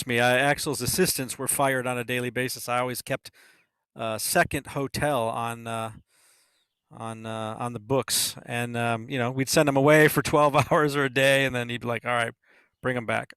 me. Axel's assistants were fired on a daily basis. I always kept second hotel on the books, and we'd send him away for 12 hours or a day, and then he'd be like, "All right, bring him back."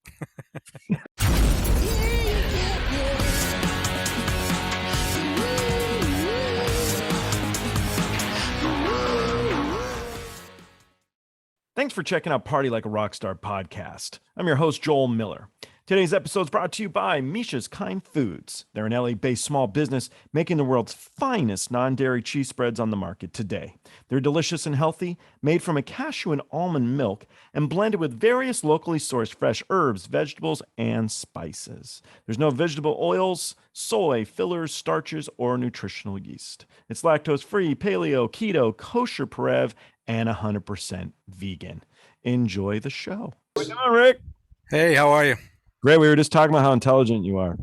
Thanks for checking out Party Like a Rockstar podcast. I'm your host, Joel Miller. Today's episode is brought to you by Misha's Kind Foods. They're an LA-based small business making the world's finest non-dairy cheese spreads on the market today. They're delicious and healthy, made from a cashew and almond milk, and blended with various locally sourced fresh herbs, vegetables, and spices. There's no vegetable oils, soy, fillers, starches, or nutritional yeast. It's lactose-free, paleo, keto, kosher Parev, and 100% vegan. Enjoy the show. What's going on, Rick? Hey, how are you? Great. We were just talking about how intelligent you are.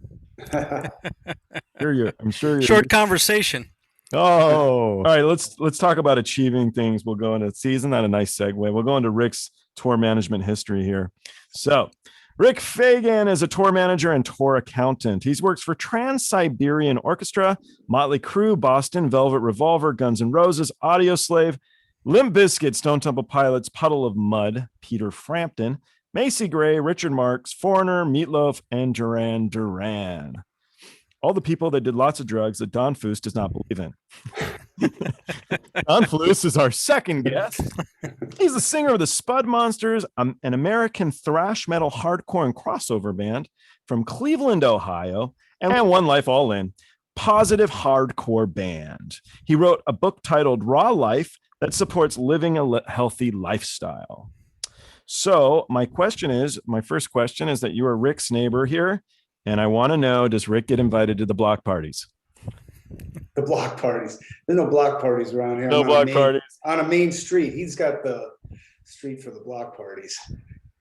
I'm sure you're short conversation. Oh, all right. Let's talk about achieving things. We'll go into isn't that a nice segue? We'll go into Rick's tour management history here. So Rick Fagan is a tour manager and tour accountant. He works for Trans-Siberian Orchestra, Motley, Crue, Boston, Velvet Revolver, Guns N' Roses, Audioslave, Limp Bizkit, Stone Temple Pilots, Puddle of Mud, Peter Frampton, Macy Gray, Richard Marx, Foreigner, Meatloaf, and Duran. All the people that did lots of drugs that Don Foose does not believe in. Don Foose is our second guest. He's the singer of the Spudmonsters, an American thrash metal hardcore and crossover band from Cleveland, Ohio, and One Life All In, positive hardcore band. He wrote a book titled Raw Life that supports living a healthy lifestyle. So my first question is that you are Rick's neighbor here, and I want to know, does Rick get invited to the block parties? The block parties. There's no block parties around here. No block parties. On a main street. He's got the street for the block parties.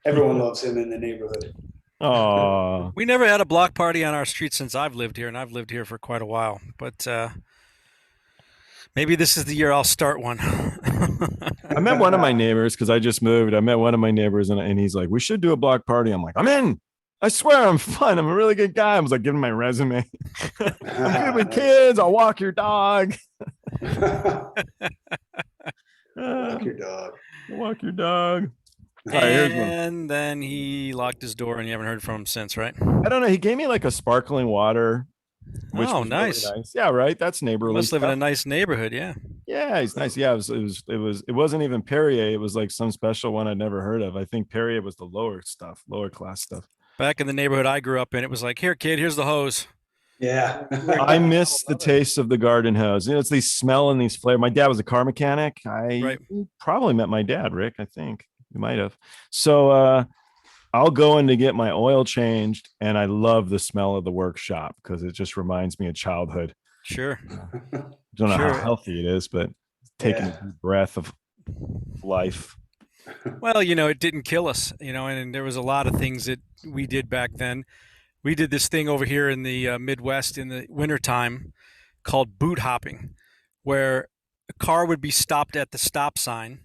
Everyone loves him in the neighborhood. Oh, we never had a block party on our street since I've lived here, and I've lived here for quite a while. But maybe this is the year I'll start one. I met one of my neighbors because I just moved. I met one of my neighbors and he's like, we should do a block party. I'm like, I'm in. I swear I'm fun. I'm a really good guy. I was like giving my resume. I'm good with kids. I'll walk your dog. Walk your dog. Walk your dog. And then he locked his door and you haven't heard from him since, right? I don't know. He gave me like a sparkling water. Oh, nice. Really nice. Yeah, right. That's neighborly. Must live in a nice neighborhood, yeah. Yeah, he's nice. Yeah, it wasn't even Perrier. It was like some special one I'd never heard of. I think Perrier was the lower class stuff. Back in the neighborhood I grew up in, it was like, here, kid, here's the hose. Yeah. I miss the taste of the garden hose. It's these smell and these flavor. My dad was a car mechanic. Probably met my dad, Rick. I think you might have. So I'll go in to get my oil changed, and I love the smell of the workshop because it just reminds me of childhood. Sure. Don't know how healthy it is, but taking a deep breath of life. Well, it didn't kill us, and there was a lot of things that we did back then. We did this thing over here in the Midwest in the wintertime called boot hopping, where a car would be stopped at the stop sign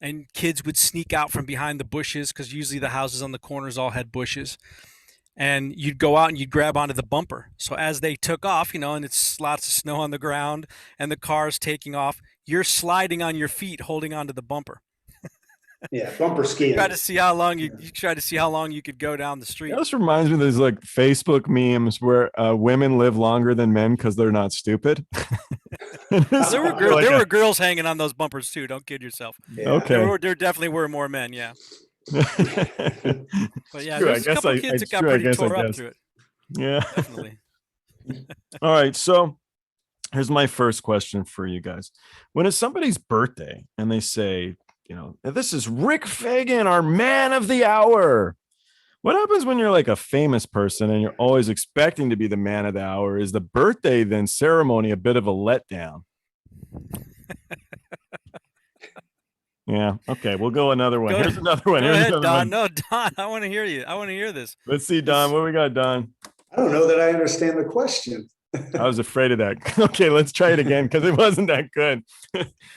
and kids would sneak out from behind the bushes because usually the houses on the corners all had bushes. And you'd go out and you'd grab onto the bumper. So as they took off, and it's lots of snow on the ground and the car's taking off, you're sliding on your feet holding onto the bumper. Yeah, bumper skiing. Try to see how long you could go down the street. This reminds me of these like Facebook memes where women live longer than men because they're not stupid. There were girls hanging on those bumpers too. Don't kid yourself. Yeah. Okay. There definitely were more men. Yeah. But yeah, true. there's a couple kids that got pretty tore up through it. Yeah. Definitely. All right. So here's my first question for you guys. When it's somebody's birthday and they say, this is Rick Fagan, our man of the hour. What happens when you're like a famous person and you're always expecting to be the man of the hour? Is the birthday then ceremony a bit of a letdown? Yeah. Okay. We'll go another one. Here's another one. Go ahead, Don. No, Don, I want to hear you. I want to hear this. Let's see, Don. What we got, Don? I don't know that I understand the question. I was afraid of that. Okay, let's try it again because it wasn't that good.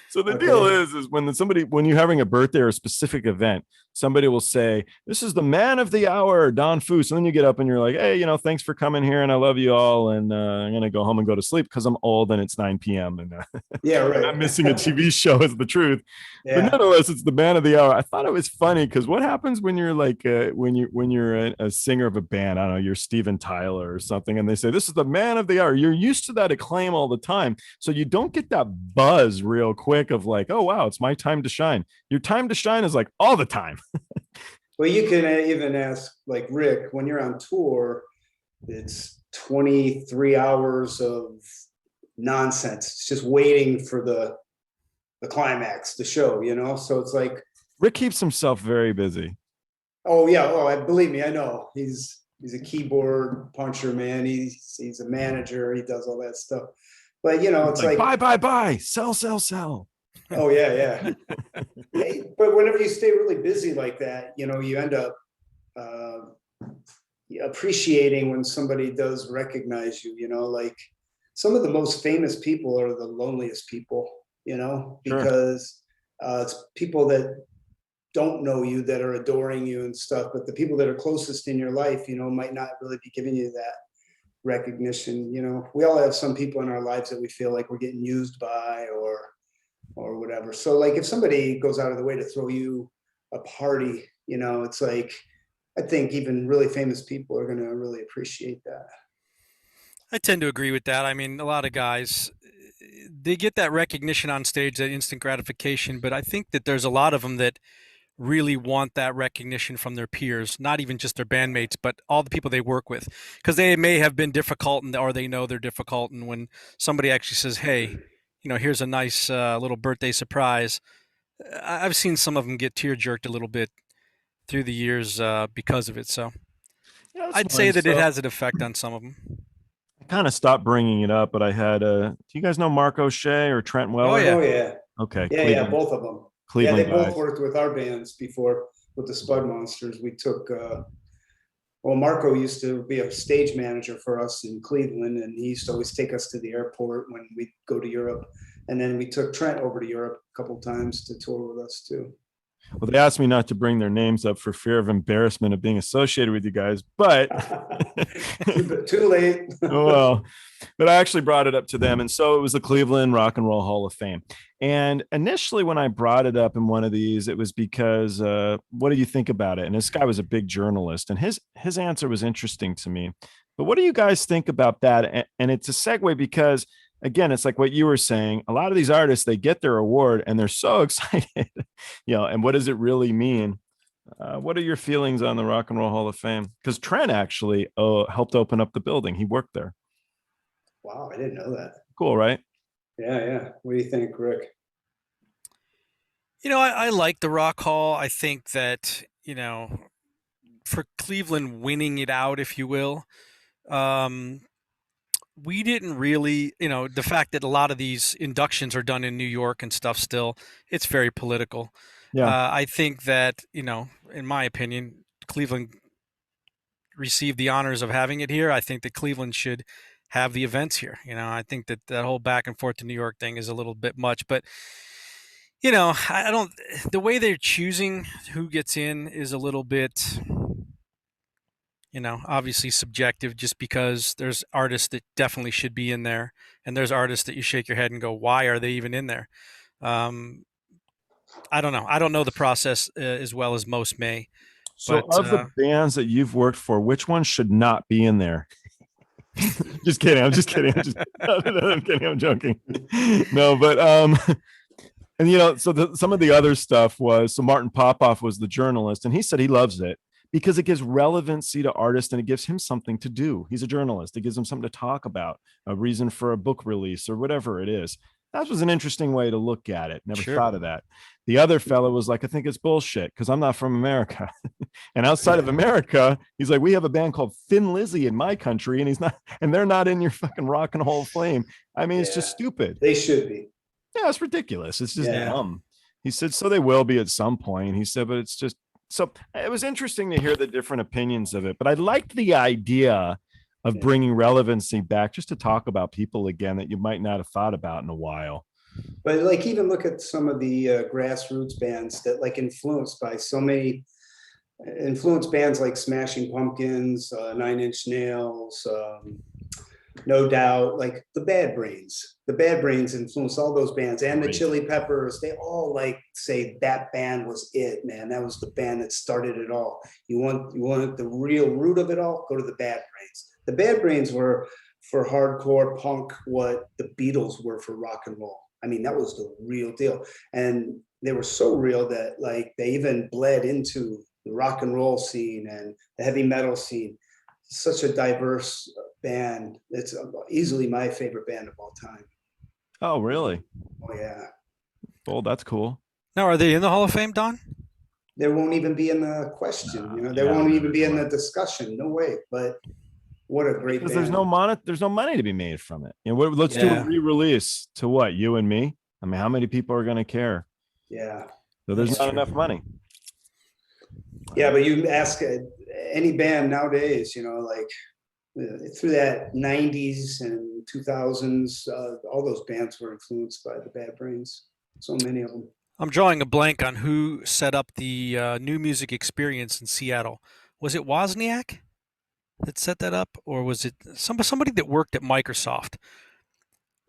So the deal is when you're having a birthday or a specific event, somebody will say, "This is the man of the hour, Don Foose," and then you get up and you're like, "Hey, thanks for coming here, and I love you all, and I'm gonna go home and go to sleep because I'm old and it's 9 p.m. and yeah, right. I'm missing a TV show is the truth." Yeah. But nonetheless, it's the man of the hour. I thought it was funny because what happens when you're like when you're a singer of a band? I don't know, you're Steven Tyler or something, and they say this is the man of the hour. You're used to that acclaim all the time, so you don't get that buzz real quick of like, oh wow, it's my time to shine. Your time to shine is like all the time. Well, you can even ask like Rick, when you're on tour, it's 23 hours of nonsense. It's just waiting for the climax, the show, so it's like Rick keeps himself very busy. Oh yeah, believe me, I know. He's a keyboard puncher, man. He's a manager, he does all that stuff. But it's like buy, sell. Oh yeah. Hey, but whenever you stay really busy like that, you end up appreciating when somebody does recognize you, like some of the most famous people are the loneliest people, because it's people that don't know you that are adoring you and stuff, but the people that are closest in your life, might not really be giving you that recognition. We all have some people in our lives that we feel like we're getting used by or whatever. So like if somebody goes out of the way to throw you a party, it's like, I think even really famous people are going to really appreciate that. I tend to agree with that. I mean, a lot of guys, they get that recognition on stage, that instant gratification, but I think that there's a lot of them that really want that recognition from their peers, not even just their bandmates, but all the people they work with, because they may have been difficult or they know they're difficult. And when somebody actually says, hey, here's a nice little birthday surprise, I've seen some of them get tear jerked a little bit through the years because of it. So yeah, I'd say that it has an effect on some of them. I kind of stopped bringing it up, but I had do you guys know Mark O'Shea or Trent Weller? Oh yeah. Okay. Yeah, both of them. Cleveland they both guys. worked with our bands before with the Spudmonsters. We took Marco used to be a stage manager for us in Cleveland, and he used to always take us to the airport when we go to Europe. And then we took Trent over to Europe a couple of times to tour with us too. Well, they asked me not to bring their names up for fear of embarrassment of being associated with you guys, but too late. Well, but I actually brought it up to them. And so it was the Cleveland Rock and Roll Hall of Fame. And initially when I brought it up in one of these, it was because what do you think about it? And this guy was a big journalist, and his answer was interesting to me. But what do you guys think about that? And it's a segue because again, it's like what you were saying. A lot of these artists, they get their award and they're so excited, and what does it really mean? What are your feelings on the Rock and Roll Hall of Fame? Because Trent actually helped open up the building. He worked there. Wow, I didn't know that. Cool, right? Yeah. What do you think, Rick? I like the Rock Hall. I think that, for Cleveland winning it out, if you will, we didn't really, the fact that a lot of these inductions are done in New York and stuff still, it's very political. Yeah. I think that, in my opinion, Cleveland received the honors of having it here. I think that Cleveland should have the events here. I think that whole back and forth to New York thing is a little bit much, but I don't, the way they're choosing who gets in is a little bit, obviously subjective, just because there's artists that definitely should be in there, and there's artists that you shake your head and go, why are they even in there? I don't know. I don't know the process as well as most may. So of the bands that you've worked for, which one should not be in there? Just kidding. I'm just kidding. I'm kidding. I'm joking. No, but and so some of the other stuff was, so Martin Popoff was the journalist, and he said he loves it because it gives relevancy to artists and it gives him something to do. He's a journalist. It gives him something to talk about, a reason for a book release or whatever it is. That was an interesting way to look at it. Never thought of that. The other fellow was like, I think it's bullshit because I'm not from America. And outside of America, he's like, we have a band called Thin Lizzy in my country, and they're not in your fucking Rock and Hall of Fame. I mean, it's just stupid. They should be. Yeah, it's ridiculous. It's just dumb. He said, so they will be at some point. He said, but it's just, so it was interesting to hear the different opinions of it. But I liked the idea of bringing relevancy back, just to talk about people again that you might not have thought about in a while. But like, even look at some of the grassroots bands that like influenced bands like Smashing Pumpkins, Nine Inch Nails, No Doubt, like the Bad Brains. The Bad Brains influenced all those bands, and the Chili Peppers. They all like say that band was it, man. That was the band that started it all. You want the real root of it all? Go to the Bad Brains. The Bad Brains were for hardcore punk what the Beatles were for rock and roll. I mean, that was the real deal, and they were so real that like they even bled into the rock and roll scene and the heavy metal scene. Such a diverse band. It's easily my favorite band of all time. Oh, really? Oh, yeah. Oh, that's cool. Now, are they in the Hall of Fame, Don? They won't even be in the question. They won't even be in the discussion. No way. But what a great band. There's no money to be made from it. Let's do a re-release to what? You and me? I mean, how many people are going to care? Yeah. So there's not enough money. Yeah, but you ask any band nowadays, like through that 90s and 2000s, all those bands were influenced by the Bad Brains. So many of them. I'm drawing a blank on who set up the New Music Experience in Seattle. Was it Wozniak that set that up, or was it somebody that worked at Microsoft?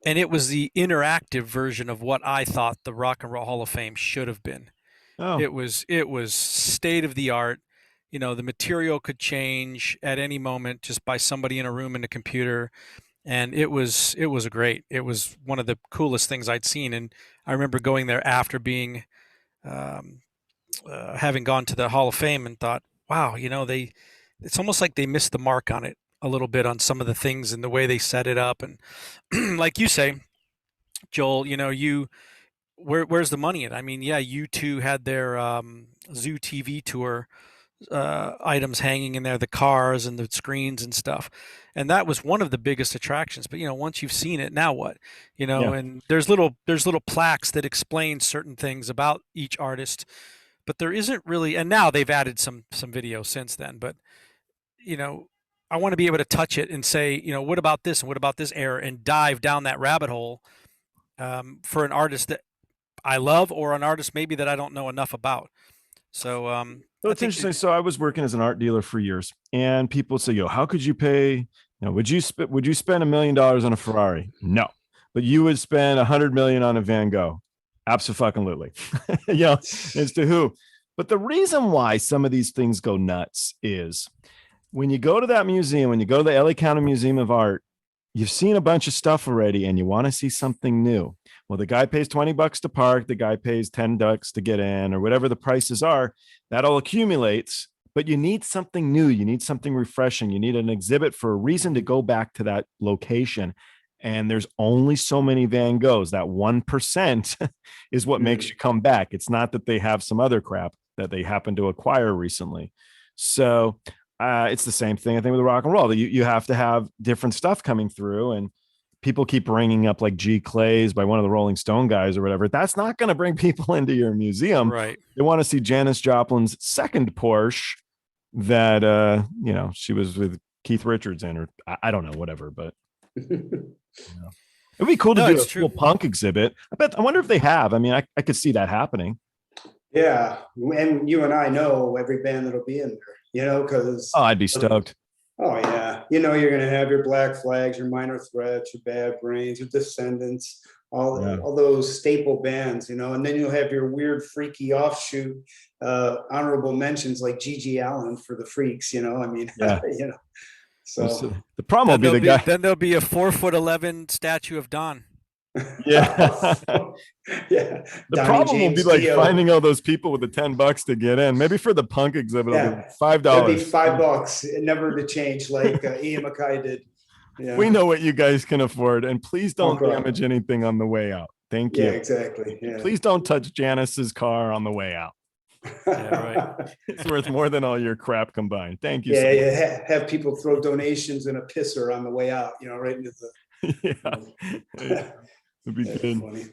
And it was the interactive version of what I thought the Rock and Roll Hall of Fame should have been. Oh. It was state of the art. The material could change at any moment just by somebody in a room and a computer. And it was great. It was one of the coolest things I'd seen. And I remember going there after being, having gone to the Hall of Fame and thought, wow, it's almost like they missed the mark on it a little bit on some of the things and the way they set it up. And like you say, Joel, where's the money in it? I mean, yeah, U2 had their Zoo TV tour items hanging in there, the cars and the screens and stuff, and that was one of the biggest attractions. But once you've seen it, now what? And there's little plaques that explain certain things about each artist, but there isn't really. And now they've added some video since then. But I want to be able to touch it and say, what about this and what about this era, and dive down that rabbit hole for an artist that I love, or an artist maybe that I don't know enough about. So it's interesting. So I was working as an art dealer for years, and people say, how could you pay, would you spend $1 million on a Ferrari? No, but you would spend 100 million on a Van Gogh. Absolutely. As to who. But the reason why some of these things go nuts is when you go to that museum, when you go to the LA County Museum of Art, you've seen a bunch of stuff already and you want to see something new. Well, the guy pays $20 to park, the guy pays $10 to get in, or whatever the prices are. That all accumulates, but you need something new. You need something refreshing. You need an exhibit for a reason to go back to that location. And there's only so many Van Goghs. That 1% is what makes you come back. It's not that they have some other crap that they happen to acquire recently. So it's the same thing, I think, with rock and roll. You have to have different stuff coming through, and people keep bringing up like G Clays by one of the Rolling Stone guys or whatever. That's not going to bring people into your museum. Right. They want to see Janis Joplin's second Porsche that, she was with Keith Richards in, or I don't know, whatever, but it'd be cool to do a full punk exhibit. I wonder if they have. I mean, I could see that happening. Yeah. And you and I know every band that'll be in there, because I'd be stoked. Oh yeah, you're gonna have your Black Flags, your Minor Threats, your Bad Brains, your Descendants, all those staple bands, and then you'll have your weird, freaky offshoot honorable mentions like Gigi Allen for the Freaks. So the problem will be the guy. Then there'll be a 4'11" statue of Don. Yeah. Yeah. The problem will be like finding all those people with the $10 to get in. Maybe for the punk exhibit, it'll be $5. It'll be $5, never to change, like Ian MacKay did. Yeah. We know what you guys can afford, and please don't damage anything on the way out. Thank you. Yeah, exactly. Yeah. Please don't touch Janice's car on the way out. Yeah, right. It's worth more than all your crap combined. Thank you. Yeah, have people throw donations in a pisser on the way out, right into the. It'd be good. Funny.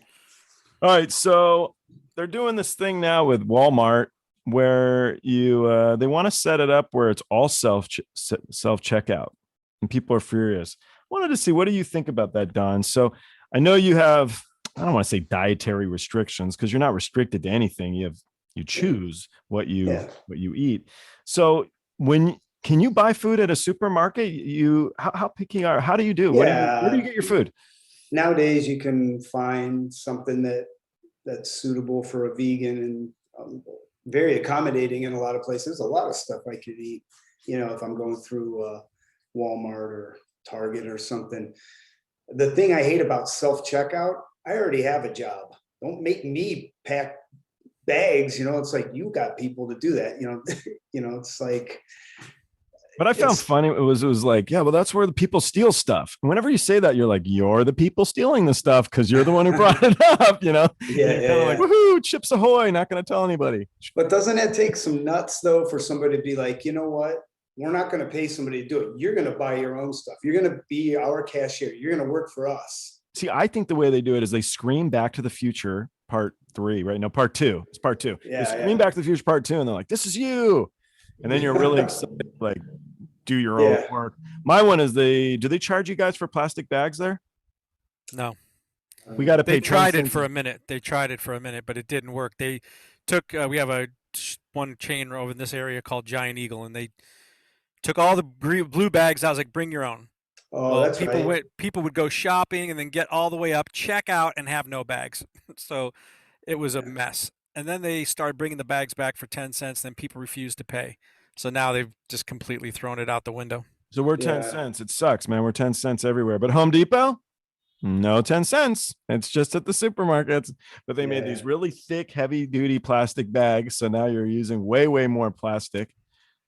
All right, so they're doing this thing now with Walmart where they want to set it up where it's all self checkout. and people are furious. Wanted to see, what do you think about that, Don? So I know you have, I don't want to say dietary restrictions, because you're not restricted to anything. You choose what you eat. So when can you buy food at a supermarket? How picky are, how do you do? Where do you get your food? Nowadays you can find something that's suitable for a vegan, and very accommodating in a lot of places. There's a lot of stuff I could eat, if I'm going through Walmart or Target or something. The thing I hate about self-checkout, I already have a job. Don't make me pack bags. It's like, you got people to do that. It's like. But I found funny, it was like, yeah, well, that's where the people steal stuff. And whenever you say that, you're like, you're the people stealing the stuff because you're the one who brought it up, Yeah. Like, woohoo, Chips Ahoy, not going to tell anybody. But doesn't it take some nuts, though, for somebody to be like, you know what? We're not going to pay somebody to do it. You're going to buy your own stuff. You're going to be our cashier. You're going to work for us. See, I think the way they do it is they scream Back to the Future part 3, right? No, part 2. It's part 2. Yeah, they scream Back to the Future part 2, and they're like, this is you. And then you're really excited, like, do your own work. My one is do they charge you guys for plastic bags there? No. We got to pay. They tried it for a minute. But it didn't work. They took, we have one chain over in this area called Giant Eagle, and they took all the blue bags. I was like, bring your own. Oh, that's right. People would go shopping and then get all the way up, check out, and have no bags. So it was a mess. And then they started bringing the bags back for 10 cents. Then people refused to pay. So now they've just completely thrown it out the window. So we're 10 cents. It sucks, man. We're 10 cents everywhere. But Home Depot, no 10 cents. It's just at the supermarkets. But they made these really thick, heavy duty plastic bags. So now you're using way, way more plastic.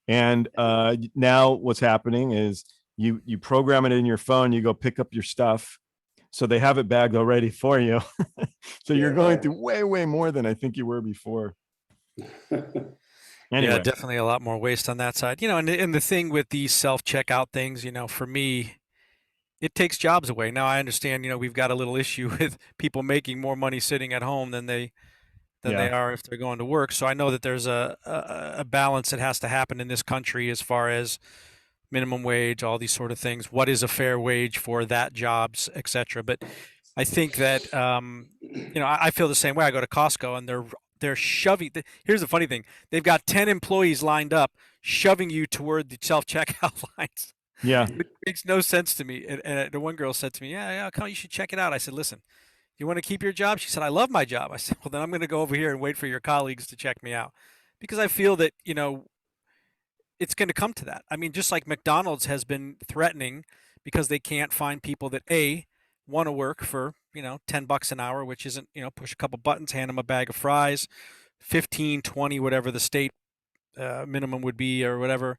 And now what's happening is you program it in your phone. You go pick up your stuff. So they have it bagged already for you. So you're going through way, way more than I think you were before. Anyway. Yeah, definitely a lot more waste on that side. And the thing with these self-checkout things, for me, it takes jobs away. Now I understand, we've got a little issue with people making more money sitting at home than they are if they're going to work. So I know that there's a balance that has to happen in this country as far as minimum wage, all these sort of things. What is a fair wage for that jobs, etc. But I think that I feel the same way. I go to Costco and they're shoving. Here's the funny thing: they've got 10 employees lined up, shoving you toward the self-checkout lines. Yeah, it makes no sense to me. And the one girl said to me, "Yeah, come, you should check it out." I said, "Listen, you want to keep your job?" She said, "I love my job." I said, "Well, then I'm going to go over here and wait for your colleagues to check me out," because I feel that it's going to come to that. I mean, just like McDonald's has been threatening because they can't find people that want to work for $10 an hour, which isn't, push a couple buttons, hand them a bag of fries, 15, 20, whatever the state minimum would be or whatever.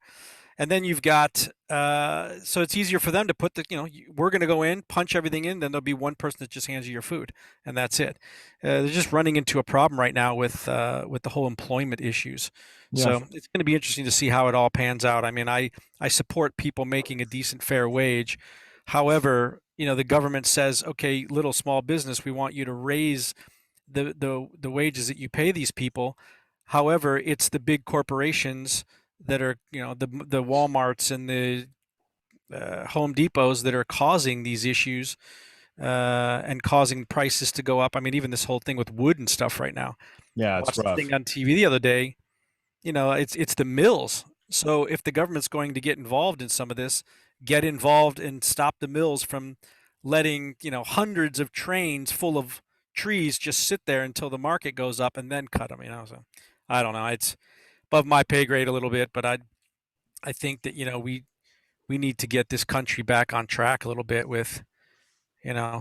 And then you've got, so it's easier for them to put we're going to go in, punch everything in, then there'll be one person that just hands you your food, and that's it. They're just running into a problem right now with the whole employment issues. Yeah. So it's going to be interesting to see how it all pans out. I mean, I support people making a decent, fair wage. However, the government says, okay, little small business, we want you to raise the wages that you pay these people. However, it's the big corporations that are, the Walmarts and the Home Depots that are causing these issues and causing prices to go up. I mean, even this whole thing with wood and stuff right now. Yeah, it's rough. Thing on TV the other day, it's the mills. So if the government's going to get involved in some of this, get involved and stop the mills from letting, hundreds of trains full of trees just sit there until the market goes up and then cut them, So I don't know. It's above my pay grade a little bit, but I think that, we need to get this country back on track a little bit with,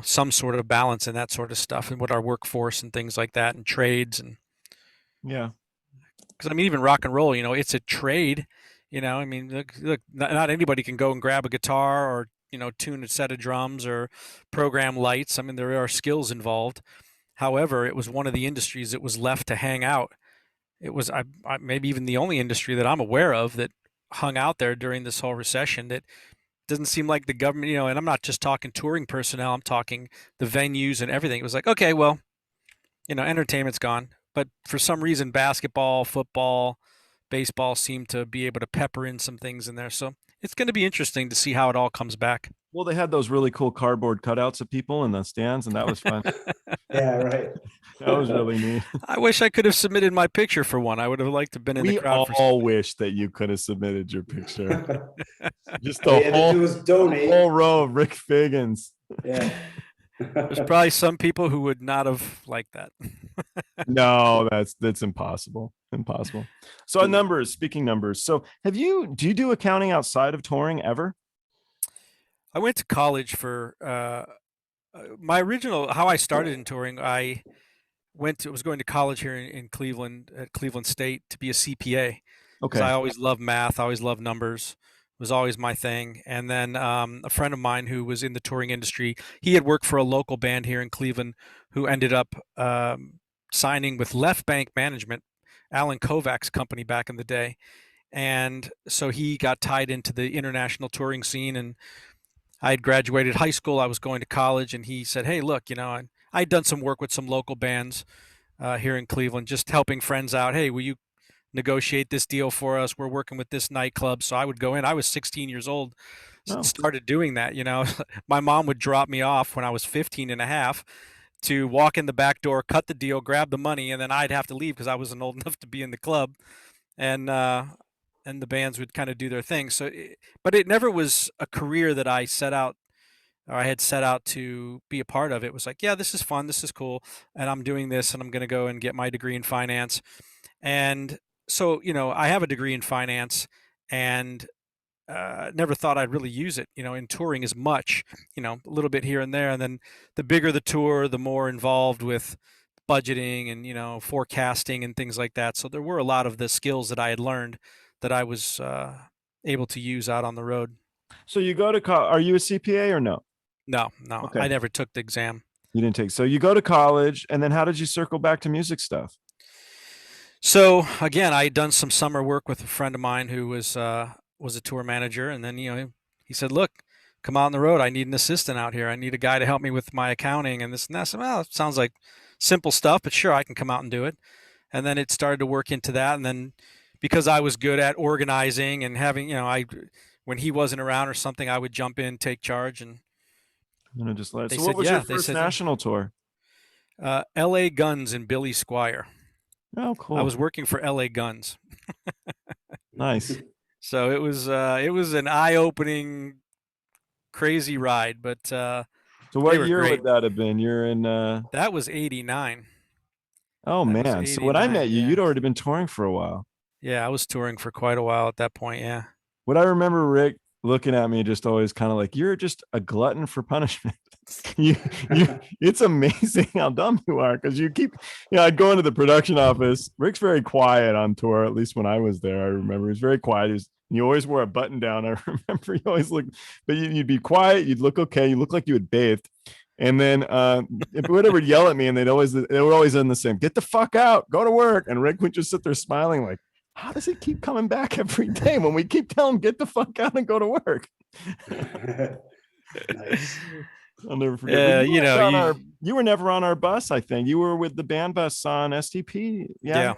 some sort of balance and that sort of stuff, and with our workforce and things like that, and trades and because I mean, even rock and roll, it's a trade. I mean, look, not anybody can go and grab a guitar or tune a set of drums or program lights. I mean, there are skills involved. However, it was one of the industries that was left to hang out. It was maybe even the only industry that I'm aware of that hung out there during this whole recession. That doesn't seem like the government, and I'm not just talking touring personnel. I'm talking the venues and everything. It was like, okay, well, entertainment's gone. But for some reason, basketball, football, baseball seem to be able to pepper in some things in there. So it's going to be interesting to see how it all comes back. Well, they had those really cool cardboard cutouts of people in the stands, and that was fun. Yeah, right. That was really neat. I wish I could have submitted my picture for one. I would have liked to have been in the crowd. We all wish that you could have submitted your picture. Just All you had to do was donate. whole row of Rick Fagans. Yeah. There's probably some people who would not have liked that. No, that's impossible. Impossible. So numbers, speaking numbers. So do you do accounting outside of touring ever? I went to college for my original, how I started in touring. I was going to college here in Cleveland at Cleveland State to be a CPA. Because I always loved math, I always loved numbers. It was always my thing. And then a friend of mine who was in the touring industry, he had worked for a local band here in Cleveland who ended up signing with Left Bank Management, Alan Kovac's company back in the day. And so he got tied into the international touring scene. And I had graduated high school. I was going to college. And he said, hey, look, I'd done some work with some local bands here in Cleveland, just helping friends out. Hey, will you negotiate this deal for us? We're working with this nightclub. So I would go in. I was 16 years old, started doing that. My mom would drop me off when I was 15 and a half to walk in the back door, cut the deal, grab the money, and then I'd have to leave because I wasn't old enough to be in the club. And the bands would kind of do their thing. But it never was a career that I had set out to be a part of. It was like, yeah, this is fun, this is cool, and I'm doing this, and I'm going to go and get my degree in finance. And so, I have a degree in finance, and never thought I'd really use it, in touring as much, a little bit here and there. And then the bigger the tour, the more involved with budgeting and, forecasting and things like that. So there were a lot of the skills that I had learned that I was able to use out on the road. So you go to college. Are you a CPA or no? No. Okay. I never took the exam. You didn't take. So you go to college, and then how did you circle back to music stuff? So again, I had done some summer work with a friend of mine who was a tour manager, and then he said, "Look, come out on the road. I need an assistant out here. I need a guy to help me with my accounting and this and that." I said, "Well, it sounds like simple stuff, but sure, I can come out and do it." And then it started to work into that, and then because I was good at organizing and having, when he wasn't around or something, I would jump in, take charge, and just let it. So what was your first national tour? L.A. Guns and Billy Squier. Oh, cool. I was working for L.A. Guns. Nice. So it was an eye-opening, crazy ride. But so what year would that have been? You're in. That was '89. Oh man! So when I met you, you'd already been touring for a while. Yeah, I was touring for quite a while at that point. Yeah. What I remember Rick looking at me just always kind of like, you're just a glutton for punishment. It's amazing how dumb you are, because you keep, I'd go into the production office. Rick's very quiet on tour, at least when I was there. I remember he was very quiet. You always wore a button down. I remember you always looked, but you'd be quiet. You'd look okay. You look like you had bathed. And then if whoever would yell at me, and they were always in the same, get the fuck out, go to work. And Rick would just sit there smiling like, how does he keep coming back every day when we keep telling him, get the fuck out and go to work? Nice. I'll never forget. Yeah, you were never on our bus, I think. You were with the band bus on STP. Yeah.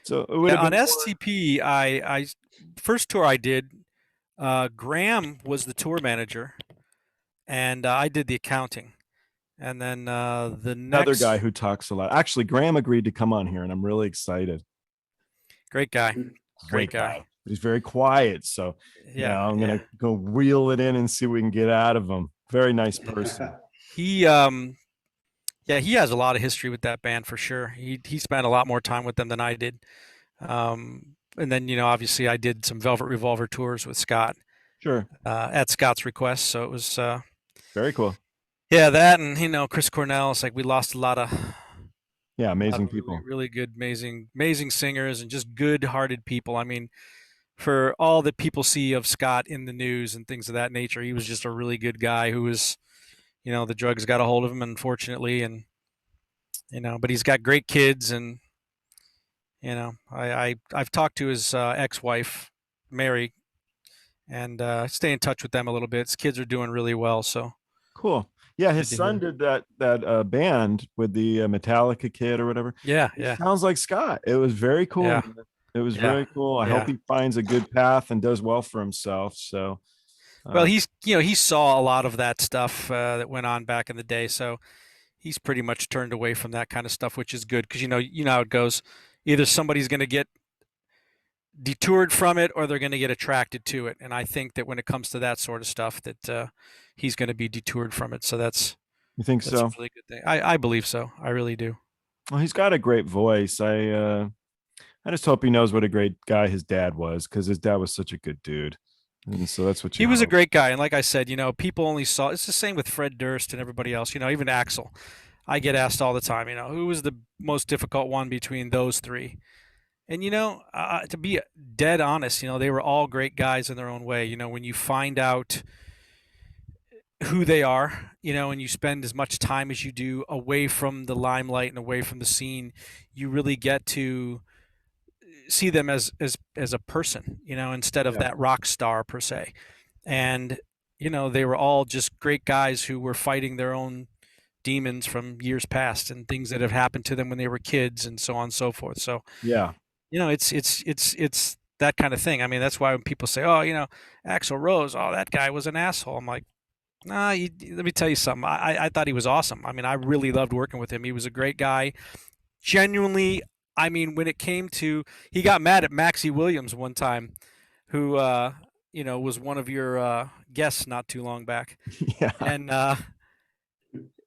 So it would have been on STP, I first tour I did, Graeme was the tour manager, and I did the accounting. And then another guy who talks a lot. Actually, Graeme agreed to come on here, and I'm really excited. Great guy. Great guy. He's very quiet. So I'm going to go reel it in and see what we can get out of him. Very nice person. He has a lot of history with that band for sure. He spent a lot more time with them than I did. And then, obviously I did some Velvet Revolver tours with Scott. Sure. At Scott's request. So it was very cool. Yeah, that and Chris Cornell. It's like we lost a lot of amazing people. Really good, amazing singers, and just good-hearted people. I mean, for all that people see of Scott in the news and things of that nature, he was just a really good guy who was, the drugs got a hold of him, unfortunately, and but he's got great kids, and I've talked to his ex-wife, Mary, and stay in touch with them a little bit. His kids are doing really well, so cool. Yeah, his son did that band with the Metallica kid or whatever. Yeah. Sounds like Scott. It was very cool. Yeah. It was Yeah. very cool. I hope Yeah. he finds a good path and does well for himself. So, Well, he saw a lot of that stuff that went on back in the day, so he's pretty much turned away from that kind of stuff, which is good because you know how it goes. Either somebody's going to get detoured from it or they're going to get attracted to it. And I think that when it comes to that sort of stuff, that he's going to be detoured from it. So you think that's a so? really good thing. I believe so. I really do. Well, he's got a great voice. I just hope he knows what a great guy his dad was, because his dad was such a good dude. And so that's what He you was a hope. great guy, and like I said, people only saw. It's the same with Fred Durst and everybody else. Even Axel. I get asked all the time. Who was the most difficult one between those three? And to be dead honest, they were all great guys in their own way. When you find out who they are, and you spend as much time as you do away from the limelight and away from the scene, you really get to see them as a person, instead of Yeah. that rock star per se. And they were all just great guys who were fighting their own demons from years past and things that have happened to them when they were kids and so on and so forth. So Yeah. it's that kind of thing. I mean, that's why when people say, "Oh, Axl Rose, oh, that guy was an asshole," I'm like, nah. Let me tell you something. I thought he was awesome. I mean, I really loved working with him. He was a great guy. Genuinely, I mean, when it came to, he got mad at Maxie Williams one time, who was one of your guests not too long back, Yeah. and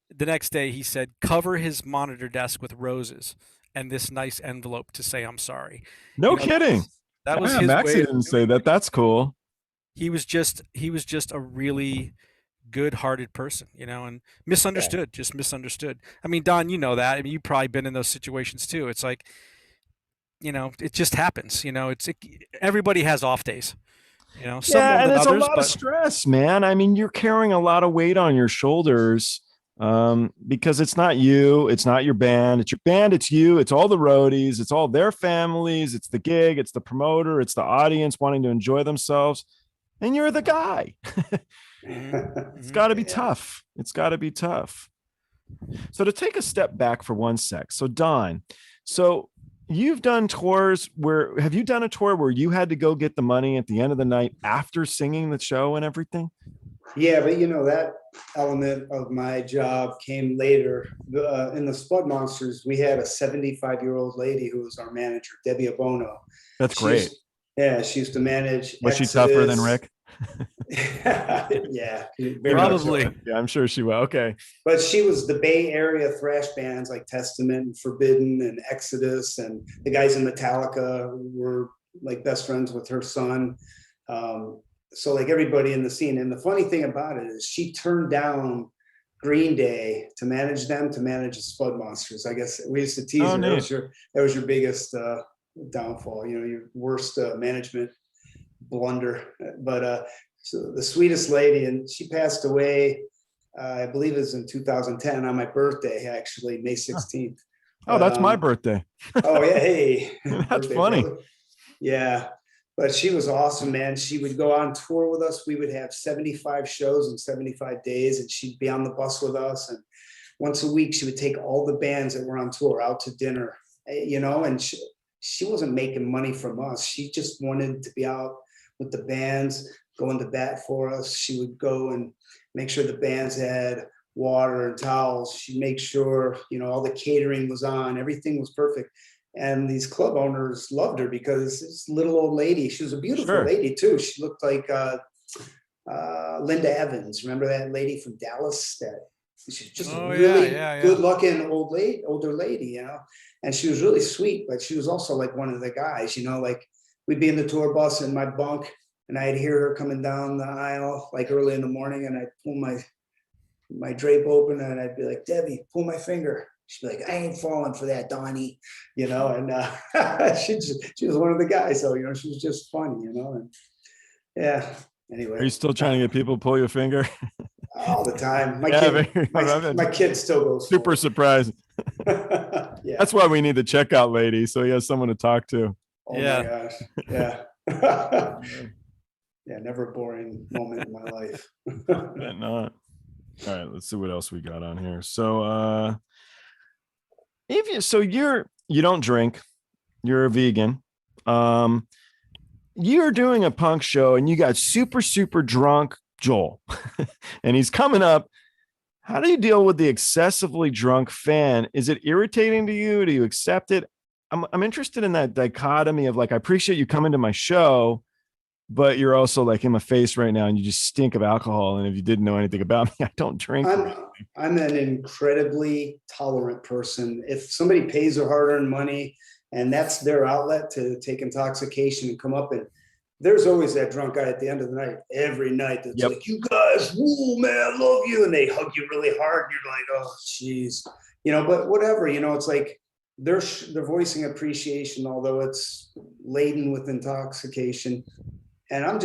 the next day he said, "Cover his monitor desk with roses and this nice envelope to say I'm sorry." No kidding. That was Yeah, his Maxie way of didn't say doing that. it. That's cool. He was just a really good-hearted person, and misunderstood, just misunderstood. I mean, Don, you know that. I mean, you've probably been in those situations too. It's like, it just happens. Everybody has off days. Some more Yeah, and than it's a others, lot of but stress, man. I mean, you're carrying a lot of weight on your shoulders, because it's not you, it's not your band, it's your band, it's you, it's all the roadies, it's all their families, it's the gig, it's the promoter, it's the audience wanting to enjoy themselves, and you're the guy. It's got to be tough. It's got to be tough. So to take a step back for one sec. So Don, so you've done tours where, have you done a tour where you had to go get the money at the end of the night after singing the show and everything? Yeah, but that element of my job came later. In the Spudmonsters, we had a 75-year-old lady who was our manager, Debbie Abono. That's great. She used to manage. Was she tougher than Rick? Yeah, probably. So. Yeah, I'm sure she will. Okay. But she was the Bay Area thrash bands like Testament and Forbidden and Exodus, and the guys in Metallica were like best friends with her son. So like everybody in the scene. And the funny thing about it is she turned down Green Day to manage them, to manage the Spudmonsters. I guess we used to tease her. That was your biggest downfall, your worst management blunder. But so the sweetest lady, and she passed away, I believe it was in 2010 on my birthday, actually, May 16th. Oh, that's my birthday. Oh yeah, hey. That's funny. Brother. Yeah. But she was awesome, man. She would go on tour with us. We would have 75 shows in 75 days, and she'd be on the bus with us. And once a week, she would take all the bands that were on tour out to dinner, and she wasn't making money from us. She just wanted to be out with the bands, going to bat for us. She would go and make sure the bands had water and towels. She'd make sure, all the catering was on, everything was perfect. And these club owners loved her because this little old lady, she was a beautiful lady too. She looked like Linda Evans. Remember that lady from Dallas? She's just a really good-looking older lady, And she was really sweet, but she was also like one of the guys, like we'd be in the tour bus in my bunk, and I'd hear her coming down the aisle like early in the morning, and I'd pull my drape open, and I'd be like, "Debbie, pull my finger." She'd be like, "I ain't falling for that, Donnie," and she was one of the guys. So, she was just funny, and yeah. Anyway. Are you still trying to get people to pull your finger? All the time. My kid still goes. Super surprised. Yeah. That's why we need the checkout lady, so he has someone to talk to. Oh my gosh. Yeah. Yeah, never a boring moment in my life. Bet not. All right, let's see what else we got on here. So you don't drink, you're a vegan. You're doing a punk show and you got super, super drunk Joel, and he's coming up. How do you deal with the excessively drunk fan? Is it irritating to you? Do you accept it? I'm interested in that dichotomy of like, I appreciate you coming to my show, but you're also like in my face right now and you just stink of alcohol. And if you didn't know anything about me, I don't drink. I'm an incredibly tolerant person. If somebody pays their hard-earned money and that's their outlet to take intoxication and come up, and there's always that drunk guy at the end of the night, every night that's like, you guys, woo, man, I love you. And they hug you really hard. And you're like, oh, geez, but whatever, it's like they're voicing appreciation, although it's laden with intoxication. And I'm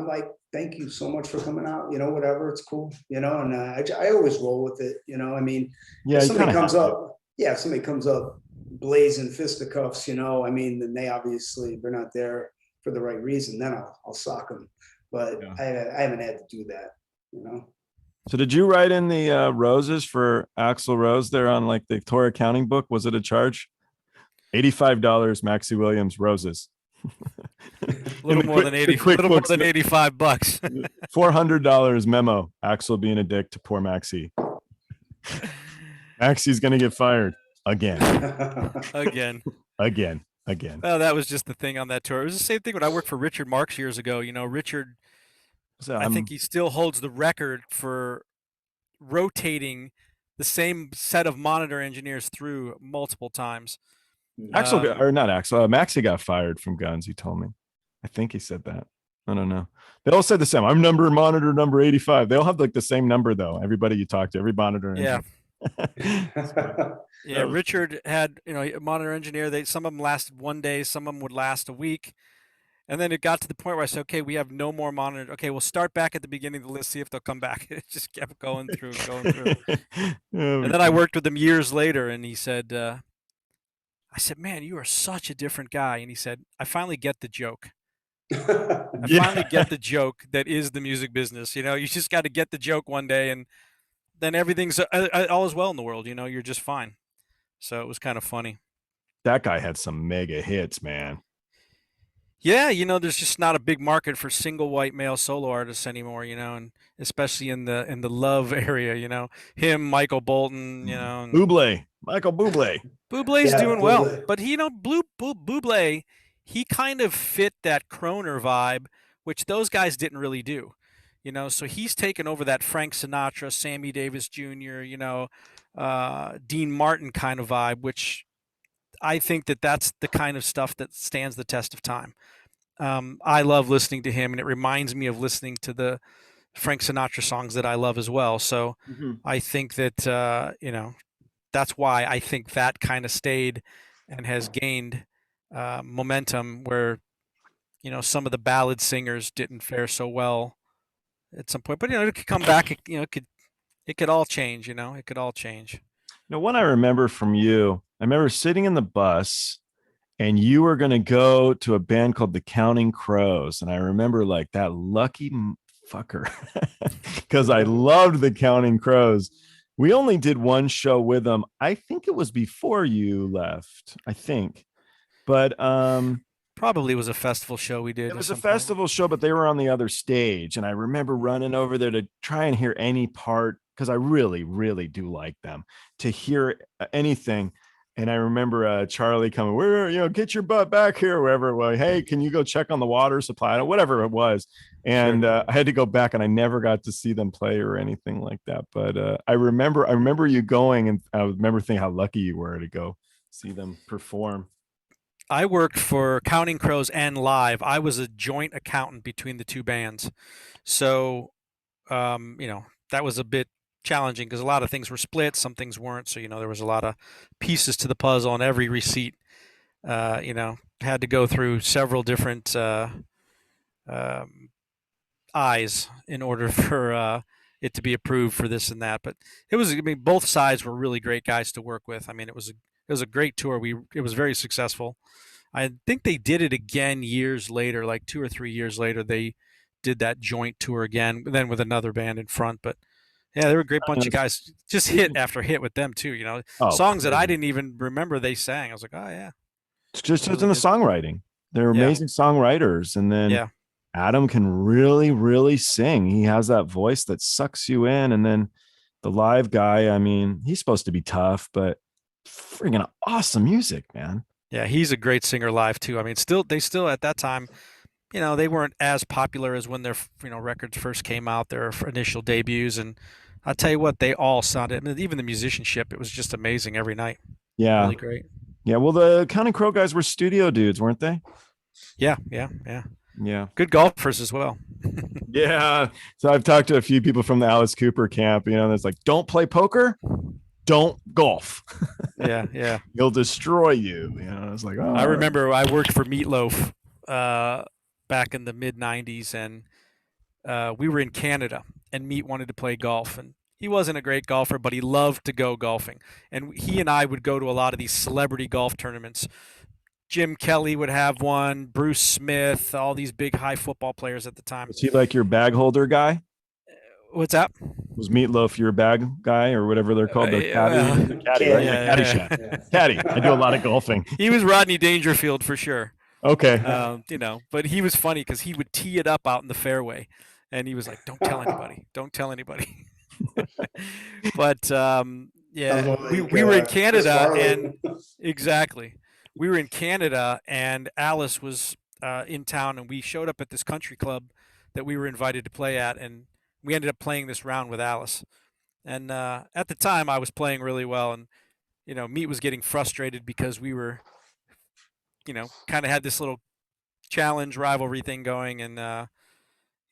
like, thank you so much for coming out, whatever, it's cool, and I always roll with it, I mean, if somebody comes up blazing fisticuffs, I mean, then they're not there for the right reason, then I'll sock them. But I haven't had to do that, So did you write in the roses for Axl Rose there on like the tour accounting book? Was it a charge? $85, Maxie Williams, roses. A little more than $85. $400 memo. Axl being a dick to poor Maxie. Maxie's gonna get fired again. Again. Well, that was just the thing on that tour. It was the same thing when I worked for Richard Marx years ago. Richard, I think he still holds the record for rotating the same set of monitor engineers through multiple times. Maxie got fired from Guns. He told me. I think he said that. I don't know. They all said the same. I'm monitor number 85. They all have like the same number though. Everybody you talk to, every monitor. Yeah. Yeah. Richard had, a monitor engineer. Some of them lasted one day. Some of them would last a week. And then it got to the point where I said, okay, we have no more monitor. Okay, we'll start back at the beginning of the list, see if they'll come back. It just kept going through. And then I worked with him years later and he said, I said, man, you are such a different guy. And he said, I finally get the joke. Finally get the joke that is the music business. You just got to get the joke one day and then everything's all is well in the world. You're just fine. So it was kind of funny. That guy had some mega hits, man. Yeah, there's just not a big market for single white male solo artists anymore, and especially in the love area, him, Michael Bolton, Bublé, Michael Bublé. Bublé's doing well, but Bublé, he kind of fit that Croner vibe, which those guys didn't really do, so he's taken over that Frank Sinatra, Sammy Davis Jr., Dean Martin kind of vibe, which I think that's the kind of stuff that stands the test of time. I love listening to him, and it reminds me of listening to the Frank Sinatra songs that I love as well. So I think that, that's why I think that kind of stayed and has gained momentum where, some of the ballad singers didn't fare so well at some point. But, it could come back, it could all change, it could all change. One I remember from you, I remember sitting in the bus and you were going to go to a band called the Counting Crows. And I remember like that lucky fucker because I loved the Counting Crows. We only did one show with them. I think it was before you left, but probably was a festival show we did. It was a festival show, but they were on the other stage. And I remember running over there to try and hear any part because I really, really do like them, to hear anything. And I remember Charlie coming, get your butt back here, wherever it was. Hey, can you go check on the water supply? Whatever it was. And I had to go back and I never got to see them play or anything like that. But I remember you going, and I remember thinking how lucky you were to go see them perform. I worked for Counting Crows and Live. I was a joint accountant between the two bands. So, that was a bit challenging because a lot of things were split, some things weren't. So, there was a lot of pieces to the puzzle, and every receipt, had to go through several different eyes in order for it to be approved for this and that. But it was, both sides were really great guys to work with. It was a great tour. It was very successful. I think they did it again years later, like 2 or 3 years later. They did that joint tour again, then with another band in front. But yeah, they were a great bunch of guys. Just hit after hit with them too. Songs that I didn't even remember they sang. I was like, oh yeah. It's just in the songwriting. They're amazing songwriters. And then Adam can really, really sing. He has that voice that sucks you in. And then the live guy, I mean, he's supposed to be tough, but freaking awesome music, man. Yeah, he's a great singer live too. I mean, they still at that time, they weren't as popular as when their records first came out, their initial debuts, and I'll tell you what, they all sounded. I mean, even the musicianship, it was just amazing every night. Yeah, really great. Yeah, well, the Counting Crow guys were studio dudes, weren't they? Yeah. Good golfers as well. Yeah. So I've talked to a few people from the Alice Cooper camp. That's like, don't play poker, don't golf. Yeah. He'll destroy you. It's like, oh. I remember I worked for Meatloaf back in the mid '90s, and we were in Canada, and Meat wanted to play golf, and he wasn't a great golfer, but he loved to go golfing. And he and I would go to a lot of these celebrity golf tournaments. Jim Kelly would have one, Bruce Smith, all these big high football players at the time. Was he like your bag holder guy? What's that? Was Meatloaf your bag guy or whatever they're called? The caddy, right? Caddy shack. Caddy. I do a lot of golfing. He was Rodney Dangerfield for sure. Okay. But he was funny because he would tee it up out in the fairway, and he was like, "Don't tell anybody. Don't tell anybody." But we were in Canada, and exactly, we were in Canada, and Alice was in town, and we showed up at this country club that we were invited to play at, and we ended up playing this round with Alice. And at the time, I was playing really well, and Meat was getting frustrated because we were, kind of had this little challenge rivalry thing going, and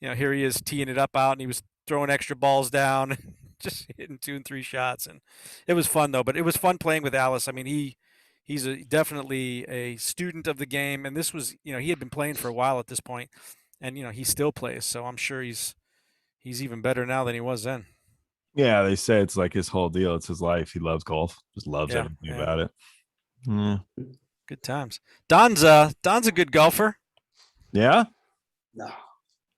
here he is teeing it up out, and he was throwing extra balls down, and just hitting 2 and 3 shots, and it was fun though. But it was fun playing with Alice. I mean, he's definitely a student of the game, and this was, he had been playing for a while at this point, and he still plays. So I'm sure he's even better now than he was then. Yeah, they say it's like his whole deal. It's his life. He loves golf. Just loves everything about it. Yeah. Good times. Don's a good golfer. Yeah. No.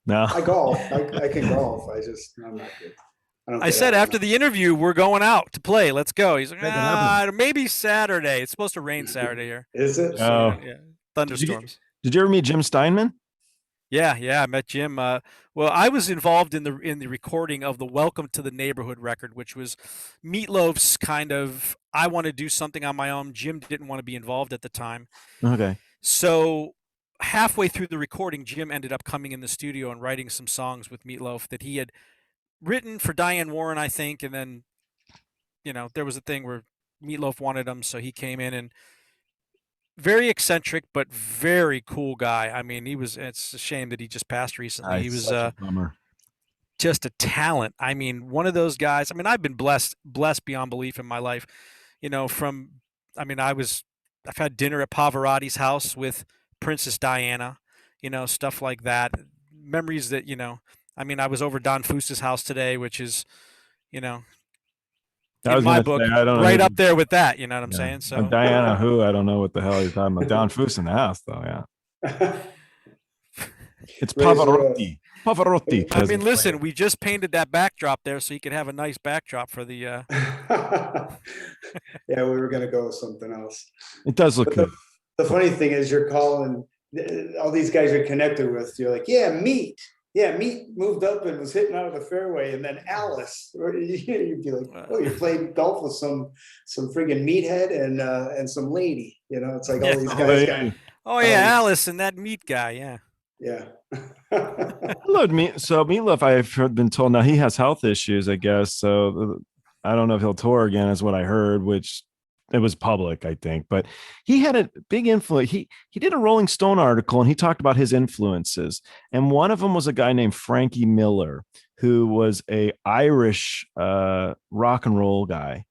I golf. I can golf. I'm not good. I said after the interview, we're going out to play. Let's go. He's like, maybe Saturday. It's supposed to rain Saturday here. Is it? Oh. Yeah. Thunderstorms. Did you ever meet Jim Steinman? Yeah, I met Jim. Well, I was involved in the recording of the Welcome to the Neighborhood record, which was Meatloaf's kind of, I want to do something on my own. Jim didn't want to be involved at the time. Okay. So halfway through the recording, Jim ended up coming in the studio and writing some songs with Meatloaf that he had written for Diane Warren, I think. And then, there was a thing where Meatloaf wanted him, so he came in, and very eccentric, but very cool guy. I mean, it's a shame that he just passed recently. He was just a talent. I mean, one of those guys. I mean, I've been blessed beyond belief in my life. I've had dinner at Pavarotti's house with Princess Diana, stuff like that. Memories that, I was over Don Foose's house today, which is, in my book, right up there with that. You know what I'm saying? So Diana, who I don't know what the hell you're talking about. Don Foose in the house, though. Yeah, it's Pavarotti. Pavarotti. I mean, listen, we just painted that backdrop there, so you could have a nice backdrop for the. Yeah, we were gonna go with something else. It does look good. The funny thing is, you're calling all these guys you're connected with. You're like, Meat. Yeah, Meat moved up and was hitting out of the fairway, and then Alice. You'd be like, "Oh, you're playing golf with some friggin' meathead and some lady." It's like all these guys. Alice and that Meat guy. Yeah. Yeah. Look, Meatloaf, I've been told now he has health issues, I guess. So I don't know if he'll tour again, is what I heard, which it was public, I think. But he had a big influence. He did a Rolling Stone article, and he talked about his influences. And one of them was a guy named Frankie Miller, who was a Irish rock and roll guy.